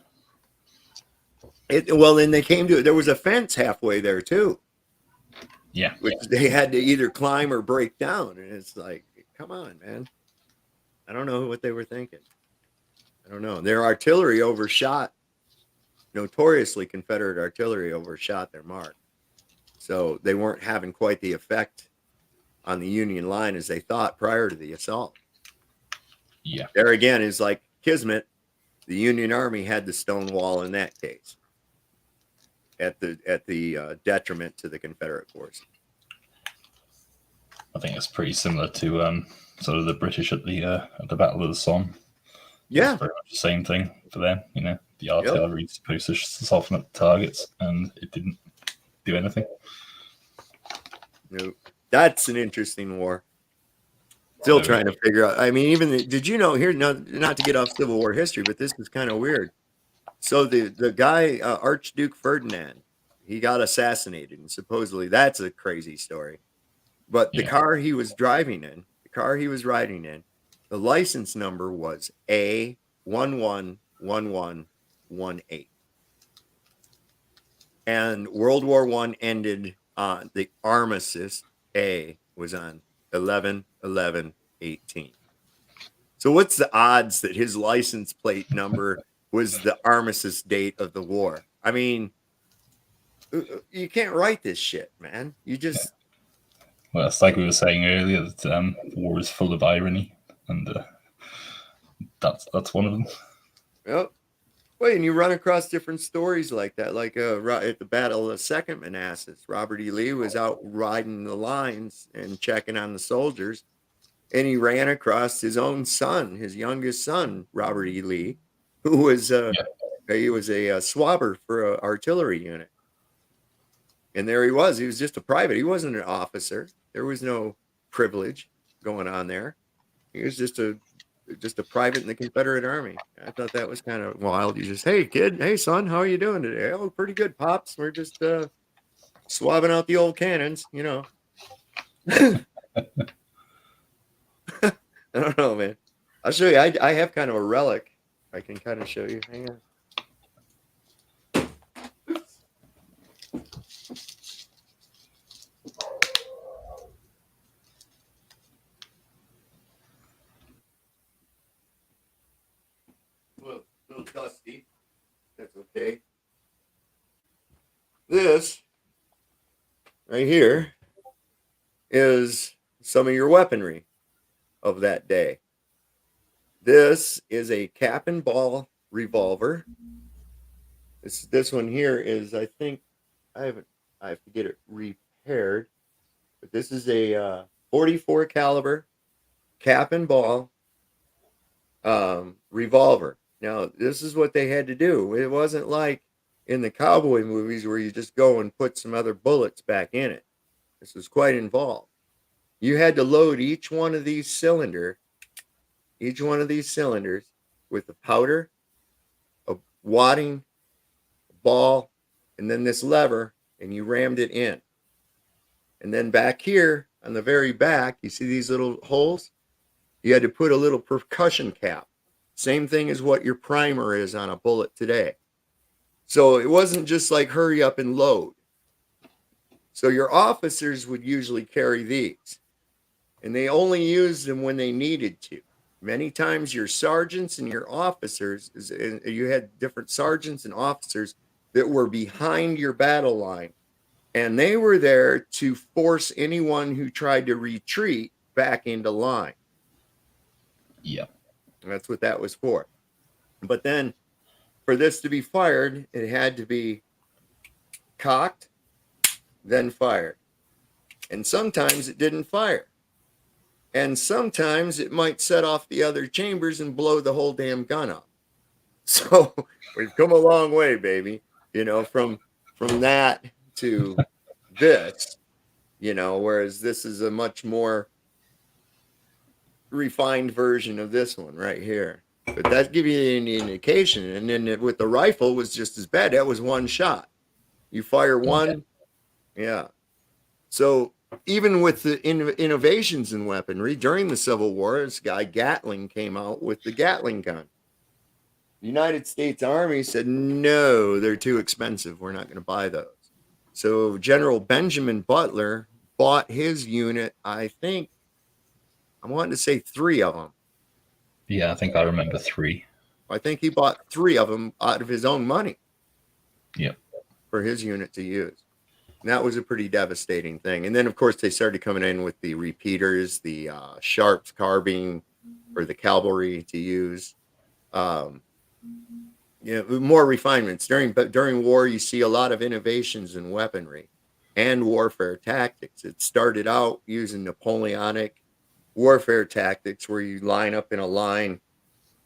Well, then they came to it. There was a fence halfway there too. Yeah. Which they had to either climb or break down. And it's like, come on, man. I don't know what they were thinking. I don't know. Their artillery overshot. Notoriously, Confederate artillery overshot their mark. So they weren't having quite the effect on the Union line as they thought prior to the assault. Yeah. There again is like Kismet. The Union Army had the stone wall in that case. At the detriment to the Confederate force. I think it's pretty similar to sort of the British at the Battle of the Somme. Yeah, it's very much the same thing for them. The artillery is supposed to soften up the targets, and it didn't do anything. No, that's an interesting war. Still trying to figure out. I mean, even did you know here? Not to get off Civil War history, but this is kind of weird. So the guy, Archduke Ferdinand, he got assassinated, and supposedly that's a crazy story. But the car he was driving in, the car he was riding in, the license number was A111118. And World War I ended on the armistice. A was on 11/11/18. So what's the odds that his license plate number was the armistice date of the war? I mean, you can't write this shit, man. You just... Well, it's like we were saying earlier that war is full of irony, and that's one of them. Yep. Well, and you run across different stories like that, like at the Battle of Second Manassas, Robert E. Lee was out riding the lines and checking on the soldiers, and he ran across his own son, his youngest son, Robert E. Lee, who was he was a swabber for an artillery unit. And there he was just a private. He wasn't an officer. There was no privilege going on there. He was just a private in the Confederate Army. I thought that was kind of wild. You just, hey kid, hey son, how are you doing today? Oh, pretty good, pops. We're just swabbing out the old cannons, I don't know, man. I'll show you. I have kind of a relic. I can kind of show you. Hang on. A little dusty. That's okay. This right here is some of your weaponry of that day. This is a cap and ball revolver. This one here is, I think, I have to get it repaired, but this is a 44 caliber cap and ball revolver. Now, this is what they had to do. It wasn't like in the cowboy movies where you just go and put some other bullets back in it. This was quite involved. You had to load each one of these cylinders with a powder, a wadding, a ball, and then this lever, and you rammed it in. And then back here on the very back, you see these little holes? You had to put a little percussion cap. Same thing as what your primer is on a bullet today. So it wasn't just like hurry up and load. So your officers would usually carry these, and they only used them when they needed to. Many times your sergeants and your officers, you had different sergeants and officers that were behind your battle line, and they were there to force anyone who tried to retreat back into line. Yeah. That's what that was for. But then for this to be fired, it had to be cocked, then fired. And sometimes it didn't fire. And sometimes it might set off the other chambers and blow the whole damn gun up. So we've come a long way, baby. From that to this, whereas this is a much more refined version of this one right here. But that gives you an indication. And then with the rifle, it was just as bad. That was one shot. You fire one. Yeah. So even with the innovations in weaponry during the Civil War, this guy Gatling came out with the Gatling gun. The United States Army said, no, they're too expensive. We're not going to buy those. So General Benjamin Butler bought his unit, I think, I wanted to say 3 of them. Yeah, I think I remember 3. I think he bought 3 of them out of his own money. Yep. For his unit to use. And that was a pretty devastating thing. And then, of course, they started coming in with the repeaters, the Sharps carbine for the cavalry to use. More refinements. During war, you see a lot of innovations in weaponry and warfare tactics. It started out using Napoleonic warfare tactics where you line up in a line.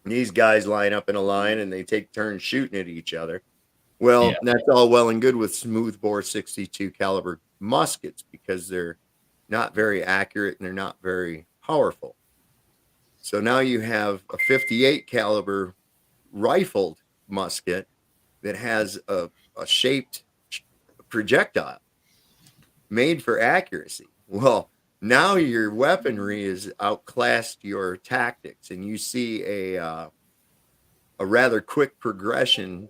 These guys line up in a line and they take turns shooting at each other. Well, That's all well and good with smoothbore 62 caliber muskets because they're not very accurate and they're not very powerful. So now you have a 58 caliber rifled musket that has a shaped projectile made for accuracy. Well, now your weaponry is outclassed your tactics, and you see a rather quick progression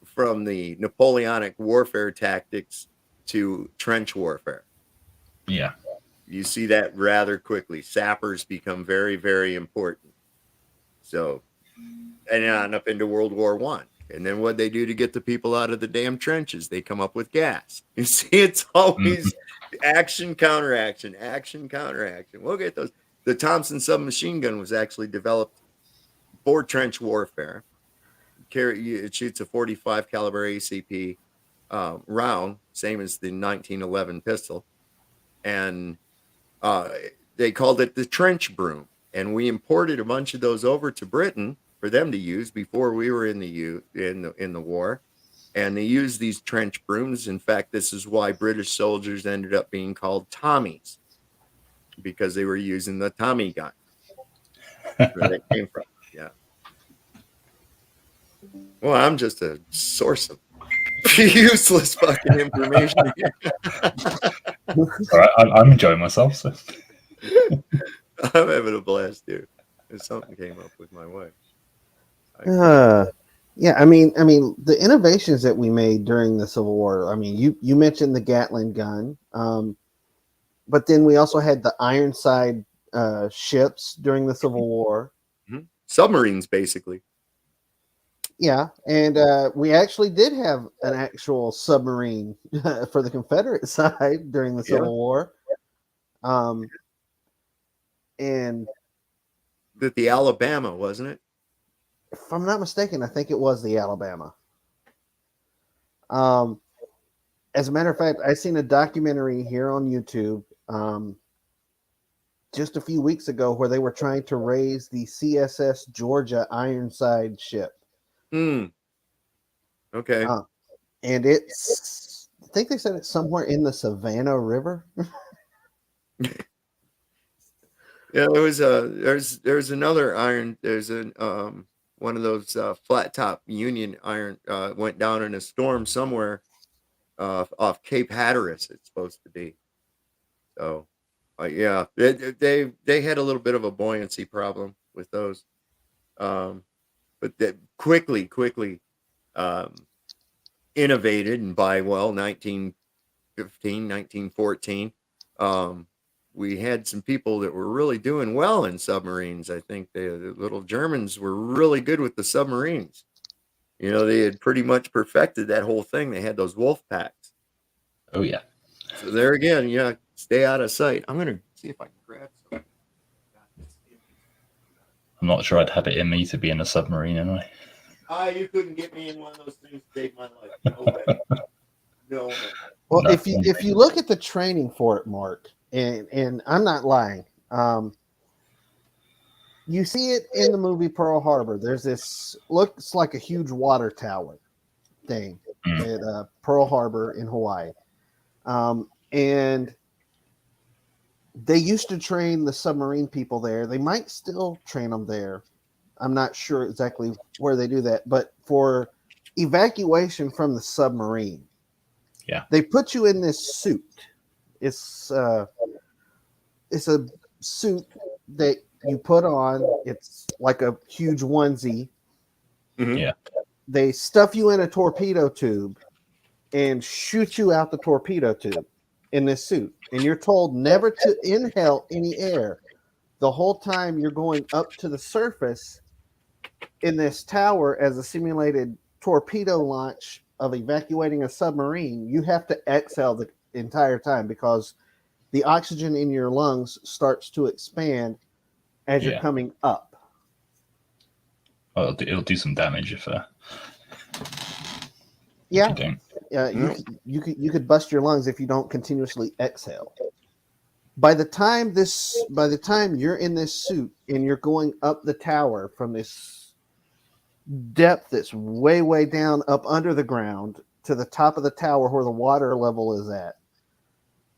from the Napoleonic warfare tactics to trench warfare. Yeah. You see that rather quickly. Sappers become very, very important. So, and on up into World War I. And then what they do to get the people out of the damn trenches? They come up with gas. You see, it's always action, counteraction, action, counteraction. We'll get those. The Thompson Submachine Gun was actually developed for trench warfare. It shoots a 45 caliber ACP round, same as the 1911 pistol, and they called it the trench broom. And we imported a bunch of those over to Britain for them to use before we were in the war, and they used these trench brooms. In fact, this is why British soldiers ended up being called Tommies, because they were using the Tommy gun. Where that came from. Yeah. Well, I'm just a source of useless fucking information. All right, I'm enjoying myself. So. I'm having a blast, dude. If something came up with my wife. Yeah, I mean, the innovations that we made during the Civil War. I mean, you mentioned the Gatling gun, but then we also had the Ironside ships during the Civil War. Mm-hmm. Submarines, basically. Yeah, and we actually did have an actual submarine for the Confederate side during the Civil War. And that the Alabama, wasn't it? If I'm not mistaken, I think it was the Alabama. As a matter of fact, I seen a documentary here on YouTube just a few weeks ago where they were trying to raise the CSS Georgia Ironside ship. Okay. And it's, I think they said it's somewhere in the Savannah River. Yeah, there's another iron. There's one of those flat top Union iron went down in a storm somewhere off Cape Hatteras. It's supposed to be. So, yeah, they had a little bit of a buoyancy problem with those, but they quickly innovated, and by 1915, 1914. We had some people that were really doing well in submarines. I think the little Germans were really good with the submarines. You know, they had pretty much perfected that whole thing. They had those wolf packs. Oh, yeah. So there again, stay out of sight. I'm going to see if I can grab some. I'm not sure I'd have it in me to be in a submarine anyway. You couldn't get me in one of those things to save my life. No way. No way. Well, if you look at the training for it, Mark, and I'm not lying, you see it in the movie Pearl Harbor. There's this looks like a huge water tower thing at Pearl Harbor in Hawaii, and they used to train the submarine people there. They might still train them there. I'm not sure exactly where they do that, but for evacuation from the submarine. Yeah, they put you in this suit, It's a suit that you put on. It's like a huge onesie. Mhm. Yeah. They stuff you in a torpedo tube and shoot you out the torpedo tube in this suit. And you're told never to inhale any air the whole time you're going up to the surface in this tower as a simulated torpedo launch of evacuating a submarine. You have to exhale the entire time because the oxygen in your lungs starts to expand as you're Yeah. coming up. Well, it'll do some damage if Yeah, you don't. you could bust your lungs if you don't continuously exhale. By the time you're in this suit and you're going up the tower from this depth that's way, way down up under the ground to the top of the tower where the water level is at,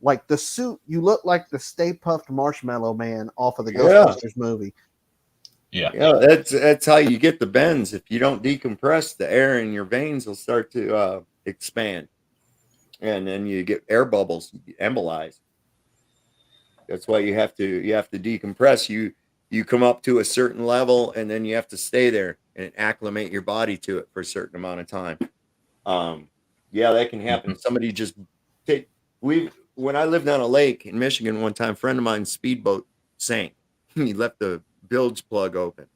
like the suit, you look like the Stay Puffed Marshmallow Man off of the Ghostbusters movie. Yeah. Yeah, that's how you get the bends. If you don't decompress, the air in your veins will start to expand, and then you get air bubbles, you embolize. That's why you have to decompress. You come up to a certain level, and then you have to stay there and acclimate your body to it for a certain amount of time. Yeah, that can happen. Somebody just when I lived on a lake in Michigan one time, a friend of mine's speedboat sank. He left the bilge plug open,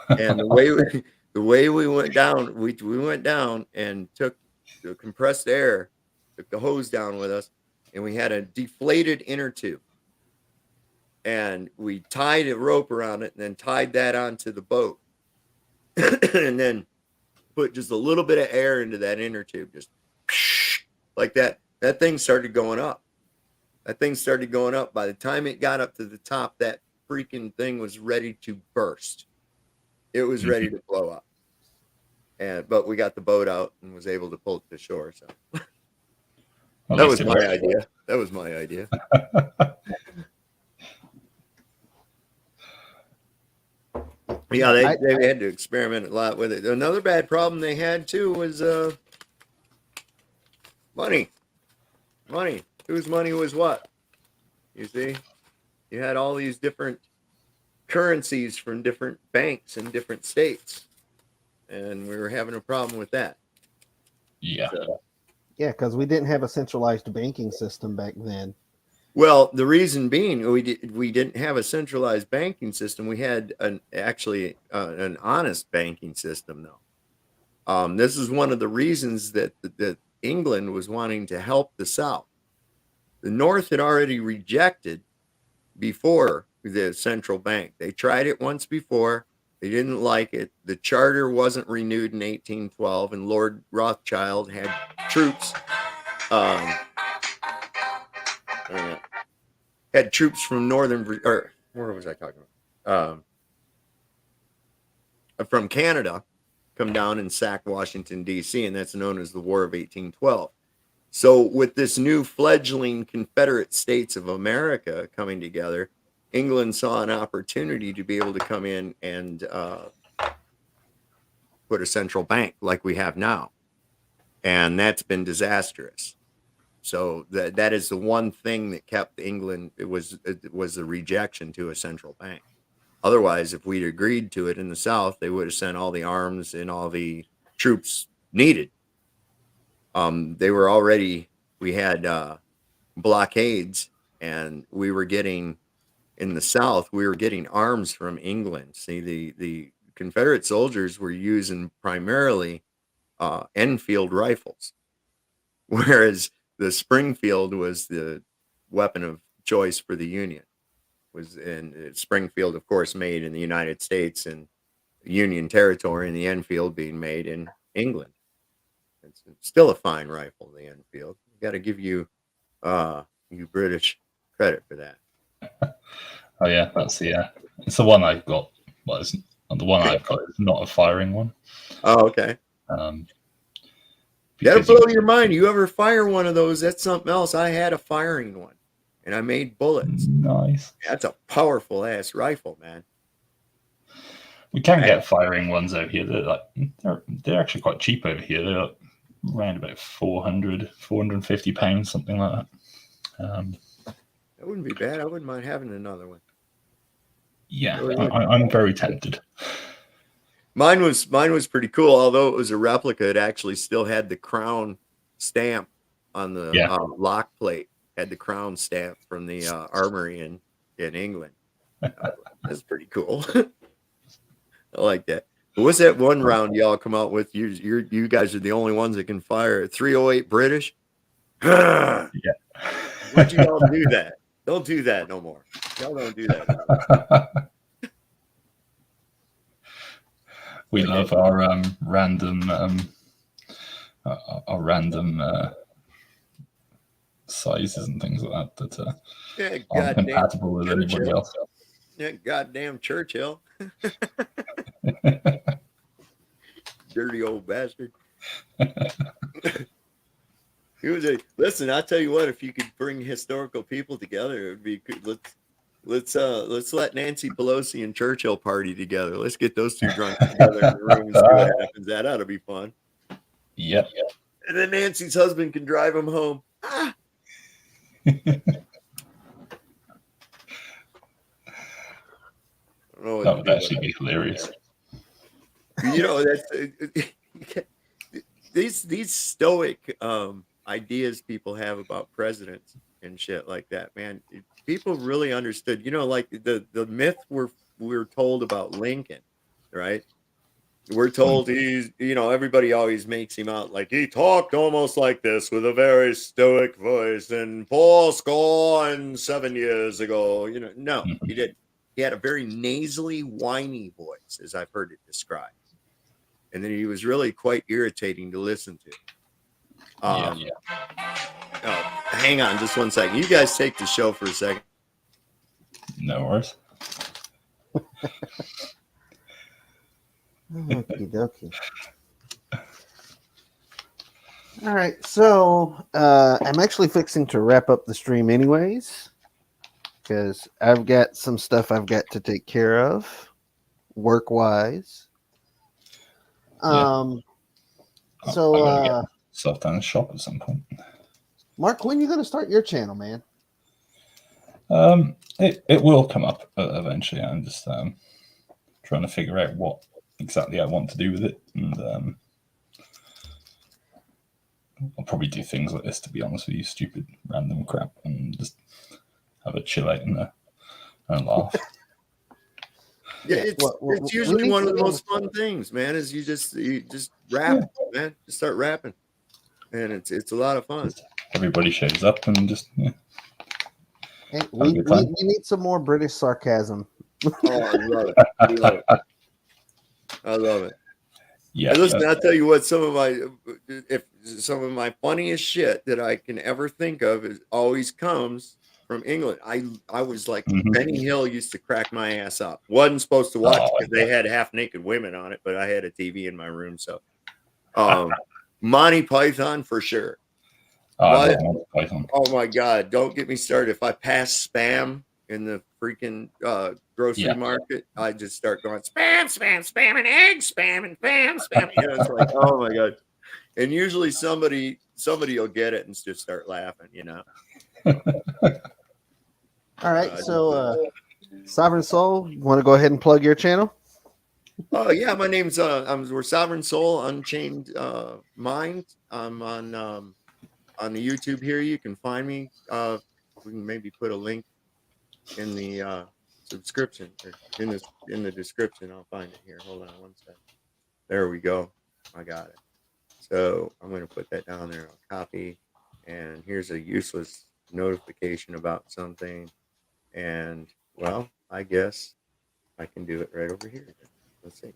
and the way we went down, we went down and took the compressed air, took the hose down with us, and we had a deflated inner tube, and we tied a rope around it, and then tied that onto the boat, and then put just a little bit of air into that inner tube, just like that. That thing started going up. That thing started going up. By the time it got up to the top, that freaking thing was ready to burst. It was ready to blow up. But we got the boat out and was able to pull it to shore. So that was my idea. That was my idea. Yeah, they had to experiment a lot with it. Another bad problem they had too was money. Money. Whose money was what? You see? You had all these different currencies from different banks in different states. And we were having a problem with that. Yeah. So, Yeah, because we didn't have a centralized banking system back then. well, the reason being we didn't have a centralized banking system. We had an honest banking system, though. This is one of the reasons that England was wanting to help the South. The North had already rejected before the central bank. They tried it once before. They didn't like it. The charter wasn't renewed in 1812, and Lord Rothschild had troops. Had troops from or where was I talking about? From Canada come down and sack Washington, D.C., and that's known as the War of 1812. So with this new fledgling Confederate States of America coming together, England saw an opportunity to be able to come in and put a central bank like we have now. And that's been disastrous. So that is the one thing that kept England. It was the rejection to a central bank. Otherwise, if we'd agreed to it in the South, they would have sent all the arms and all the troops needed. They were already. We had blockades, and we were getting in the South. We were getting arms from England. See, the Confederate soldiers were using primarily Enfield rifles, whereas the Springfield was the weapon of choice for the Union. Springfield, of course, made in the United States and Union territory, and the Enfield being made in England. It's still a fine rifle, the Enfield. Got to give you British credit for that. Oh yeah, that's it's the one I've got. Well, the one I've got is not a firing one. Oh, okay. That'll blow your mind. You ever fire one of those? That's something else. I had a firing one, and I made bullets. Nice. That's a powerful ass rifle, man. We can get firing ones out here. They're actually quite cheap over here. They're around about 450 pounds, something like that. That wouldn't be bad. I wouldn't mind having another one. Yeah, Really would. I'm very tempted. Mine was pretty cool. Although it was a replica, it actually still had the crown stamp on the lock plate. Had the crown stamp from the armory in England. That's pretty cool. I like that. But what's that one round y'all come out with? You guys are the only ones that can fire a 308 British. Yeah. Why'd you all do that? Don't do that no more. Y'all don't do that. We love our random sizes and things like that aren't compatible with anybody else. Yeah, goddamn Churchill. Dirty old bastard. Listen, I'll tell you what, if you could bring historical people together, it would be good. Let's let Nancy Pelosi and Churchill party together. Let's get those two drunk together in the room and see what happens. That ought to be fun. Yep. And then Nancy's husband can drive them home. Ah. That would actually be hilarious. You know, that's these stoic ideas people have about presidents and shit like that, man. People really understood, you know, like the myth we're told about Lincoln, right? We're told he's, you know, everybody always makes him out like he talked almost like this with a very stoic voice and Paul Score 7 years ago. You know, no, he didn't. He had a very nasally, whiny voice, as I've heard it described. And then he was really quite irritating to listen to. Oh, hang on just one second. You guys take the show for a second. No worries. Okie dokie. All right, so I'm actually fixing to wrap up the stream anyways, because I've got some stuff I've got to take care of work-wise. So myself down the shop at some point. Mark, when are you going to start your channel, man? It will come up eventually. I'm just trying to figure out what exactly I want to do with it, and I'll probably do things like this, to be honest with you, stupid random crap, and just have a chill out and laugh. Yeah, it's usually one of the most fun things, man. Is you just rap, man. Just start rapping, and it's a lot of fun. Everybody shows up and just Hey, we need some more British sarcasm. Oh, I love it. I love it. Yeah. And listen, I'll tell you what. Some of my funniest shit that I can ever think of always comes from England. I was like, Benny Hill used to crack my ass up. Wasn't supposed to watch because they had half naked women on it, but I had a TV in my room, so Monty Python for sure. Oh my God! Don't get me started. If I pass spam in the freaking grocery market, I just start going spam, and egg spam, and spam. You know, it's like, oh my God! And usually somebody will get it and just start laughing. You know. All right, so Sovereign Soul, you want to go ahead and plug your channel? Oh yeah, my name's we're Sovereign Soul Unchained Mind. I'm on the YouTube here. You can find me. We can maybe put a link in the subscription or in the description. I'll find it here. Hold on one second. There we go. I got it. So I'm going to put that down there. I'll copy, and here's a useless notification about something. And well, I guess I can do it right over here. Let's see.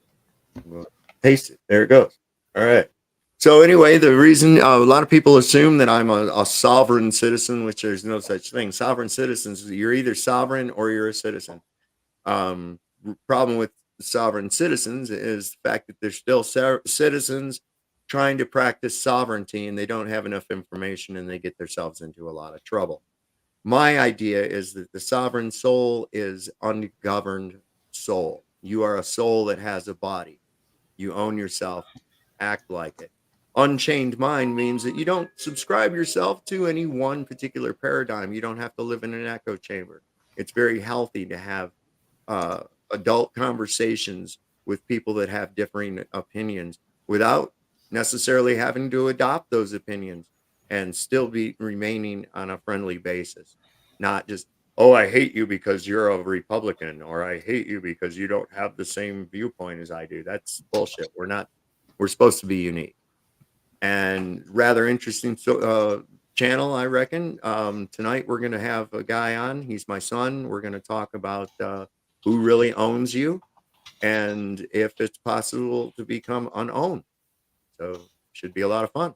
We'll paste it. There it goes. All right. So anyway, the reason a lot of people assume that I'm a sovereign citizen, which there's no such thing. Sovereign citizens, you're either sovereign or you're a citizen. Problem with sovereign citizens is the fact that they're still citizens trying to practice sovereignty, and they don't have enough information, and they get themselves into a lot of trouble. My idea is that the sovereign soul is ungoverned soul. You are a soul that has a body. You own yourself. Act like it. Unchained mind means that you don't subscribe yourself to any one particular paradigm. You don't have to live in an echo chamber. It's very healthy to have adult conversations with people that have differing opinions without necessarily having to adopt those opinions and still be remaining on a friendly basis, not just, oh, I hate you because you're a Republican, or I hate you because you don't have the same viewpoint as I do. That's bullshit. We're supposed to be unique. And rather interesting channel, I reckon. Tonight we're going to have a guy on. He's my son. We're going to talk about who really owns you and if it's possible to become unowned. So should be a lot of fun.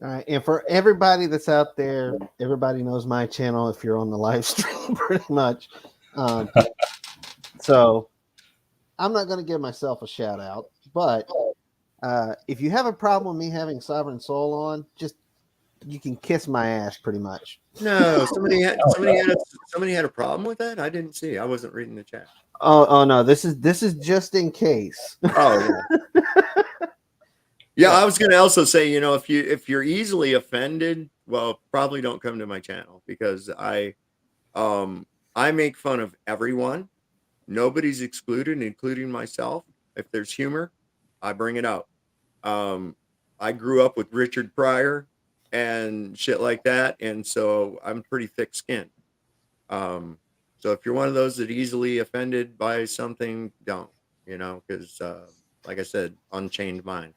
All right, and for everybody that's out there, everybody knows my channel if you're on the live stream, pretty much. So I'm not going to give myself a shout out, but if you have a problem with me having Sovereign Soul on, just you can kiss my ass, pretty much. No, somebody had a problem with that. I didn't see. I wasn't reading the chat. Oh no, this is just in case. Oh yeah. Yeah, I was going to also say, if you're easily offended, well, probably don't come to my channel, because I make fun of everyone. Nobody's excluded, including myself. If there's humor, I bring it out. I grew up with Richard Pryor and shit like that, and so I'm pretty thick-skinned. So if you're one of those that easily offended by something, don't, because like I said, unchained mind.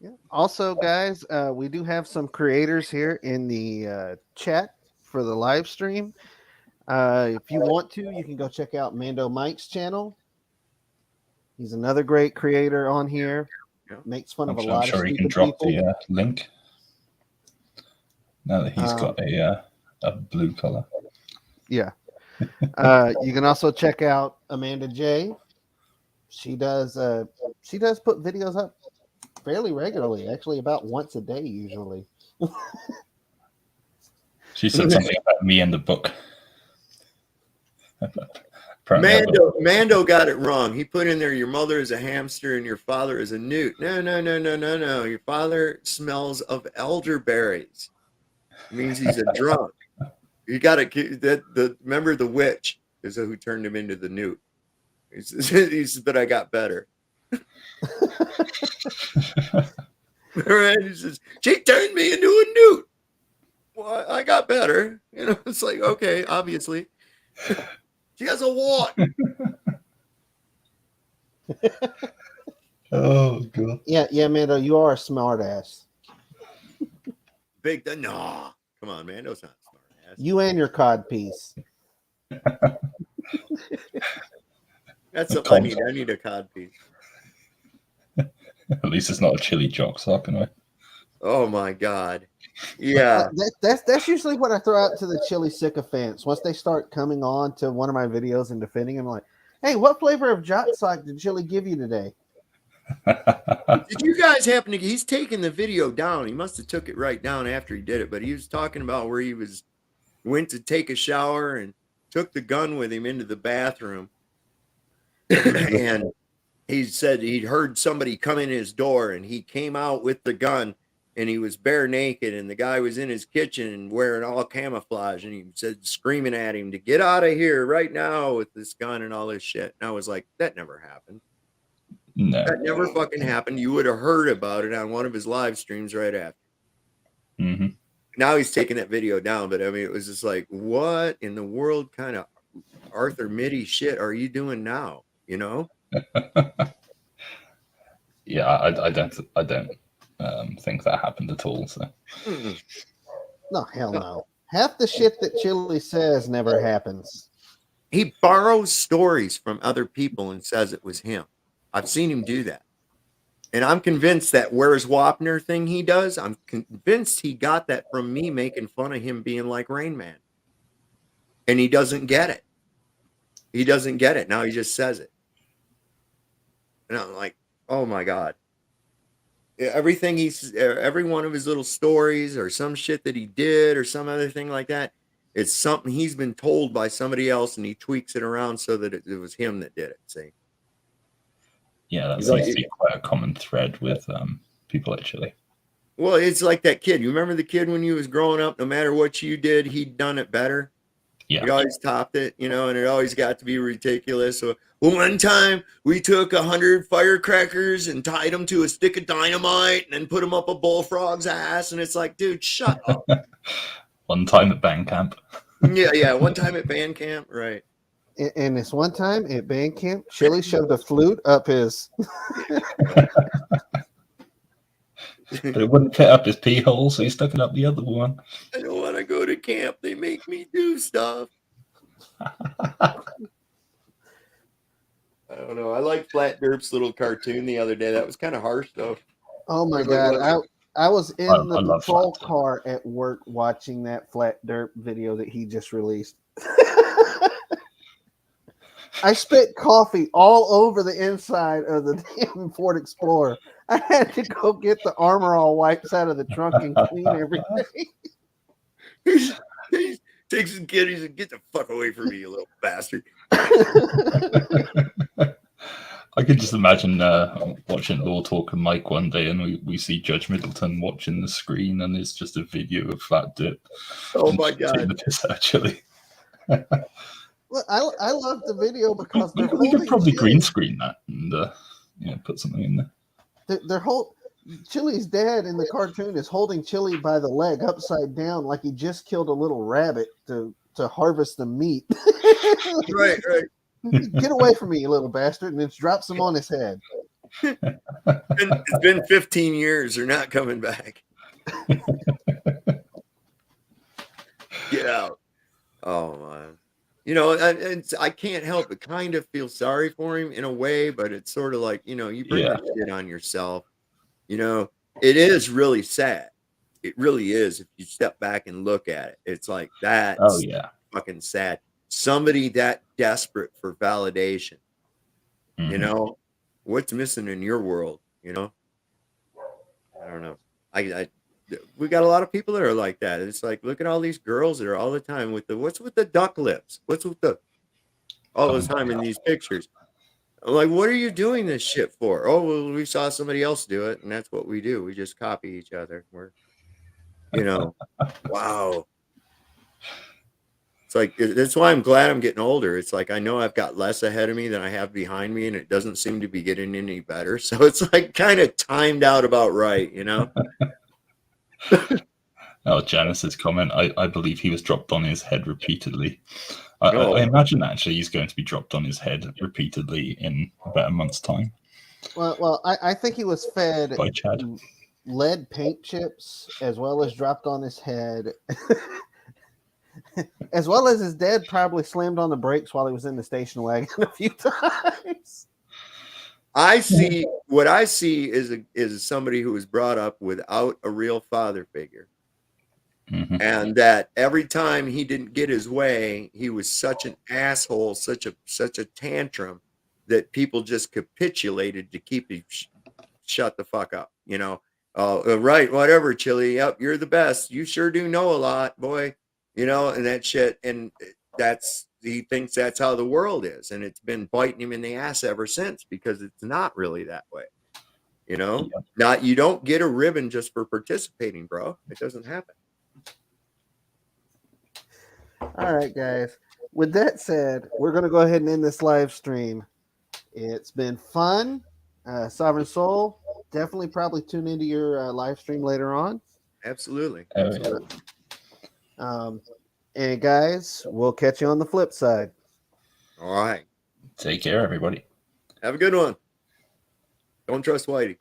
Yeah. Also, guys, we do have some creators here in the chat for the live stream. If you want to, you can go check out Mando Mike's channel. He's another great creator on here. Yeah. Makes fun of a I'm lot sure of he stupid can drop people. the link now that he's got a blue color. Yeah. You can also check out Amanda J. She does put videos up fairly regularly, actually about once a day usually. She said something about me in the book. Mando got it wrong. He put in there, your mother is a hamster and your father is a newt. No. Your father smells of elderberries. It means he's a drunk. You got to remember the witch is who turned him into the newt. He says, but I got better. Right? He says, she turned me into a newt. Well, I got better. It's like, okay, obviously. She has a wart. Oh god. Yeah, Mando, you are a smart ass. No. Come on, Mando's not a smart ass. You and your cod piece. That's something I need a cod piece. At least it's not a chili jock sock, anyway. Oh my god. Yeah. That's usually what I throw out to the chili sycophants. Once they start coming on to one of my videos and defending them, like, hey, what flavor of jock sock did chili give you today? Did you guys happen to? He's taking the video down. He must have took it right down after he did it, but he was talking about where he went to take a shower and took the gun with him into the bathroom. And he said he'd heard somebody come in his door, and he came out with the gun, and he was bare naked, and the guy was in his kitchen and wearing all camouflage, and he said, screaming at him to get out of here right now with this gun and all this shit. And I was like, that never happened. No. That never fucking happened. You would have heard about it on one of his live streams right after. Mm-hmm. Now he's taking that video down, but I mean, it was just like, what in the world kind of Arthur Mitty shit are you doing now? Yeah, I don't think that happened at all. So. No, hell no. Half the shit that Chili says never happens. He borrows stories from other people and says it was him. I've seen him do that. And I'm convinced that Where's Wapner thing he does, I'm convinced he got that from me making fun of him being like Rain Man. And he doesn't get it. He doesn't get it. Now he just says it. And I'm like, oh my God. Everything every one of his little stories or some shit that he did or some other thing like that, it's something he's been told by somebody else and he tweaks it around so that it was him that did it. See? Yeah, that seems to be quite a common thread with people at Chile. Well, it's like that kid. You remember the kid when you was growing up? No matter what you did, he'd done it better. Yeah. He always topped it, and it always got to be ridiculous. So, one time we took 100 firecrackers and tied them to a stick of dynamite and then put them up a bullfrog's ass. And it's like, dude, shut up. One time at band camp. Yeah. One time at band camp, right. And this one time at band camp, Chili shoved a flute up his. But it wouldn't fit up his pee hole, so he stuck it up the other one. I don't want to go to camp. They make me do stuff. I don't know. I like Flat Derp's little cartoon the other day. That was kind of harsh, though. Oh my God. I was in the patrol car at work watching that Flat Derp video that he just released. I spit coffee all over the inside of the damn Ford Explorer. I had to go get the Armor All wipes out of the trunk and clean everything. He takes his kid. He said, "Get the fuck away from me, you little bastard." I could just imagine watching Law Talk and Mike one day, and we see Judge Middleton watching the screen, and it's just a video of Flat Derp. Oh my God! The piss, actually. Look, I love the video because we could probably green screen that and put something in there. Chili's dad in the cartoon is holding Chili by the leg upside down like he just killed a little rabbit to harvest the meat. Right. Get away from me, you little bastard, and then drops him on his head. It's been 15 years. They're not coming back. Get out. Oh, man. I can't help but kind of feel sorry for him in a way, but it's sort of like, you bring that shit on yourself. It is really sad. It really is. If you step back and look at it, it's like that's fucking sad. Somebody that desperate for validation, what's missing in your world? I don't know. We got a lot of people that are like that. It's like, look at all these girls that are all the time what's with the duck lips? What's with all the time in these pictures? I'm like, what are you doing this shit for? Oh, well, we saw somebody else do it, and that's what we do. We just copy each other. We're, wow. It's like, that's why I'm glad I'm getting older. It's like, I know I've got less ahead of me than I have behind me, and it doesn't seem to be getting any better. So it's like kind of timed out about right, Oh, Janice's comment. I believe he was dropped on his head repeatedly. I imagine actually he's going to be dropped on his head repeatedly in about a month's time. Well, I think he was fed by Chad. Lead paint chips as well as dropped on his head. As well as his dad probably slammed on the brakes while he was in the station wagon a few times. What I see is somebody who was brought up without a real father figure. Mm-hmm. And that every time he didn't get his way, he was such an asshole, such a tantrum that people just capitulated to keep him shut the fuck up. Right, whatever, Chili. Yep, you're the best. You sure do know a lot, boy. And that shit. And he thinks that's how the world is. And it's been biting him in the ass ever since because it's not really that way. Not, you don't get a ribbon just for participating, bro. It doesn't happen. All right, guys. With that said, we're going to go ahead and end this live stream. It's been fun. Sovereign Soul, definitely probably tune into your live stream later on. Absolutely. And guys, we'll catch you on the flip side. All right. Take care, everybody. Have a good one. Don't trust Whitey.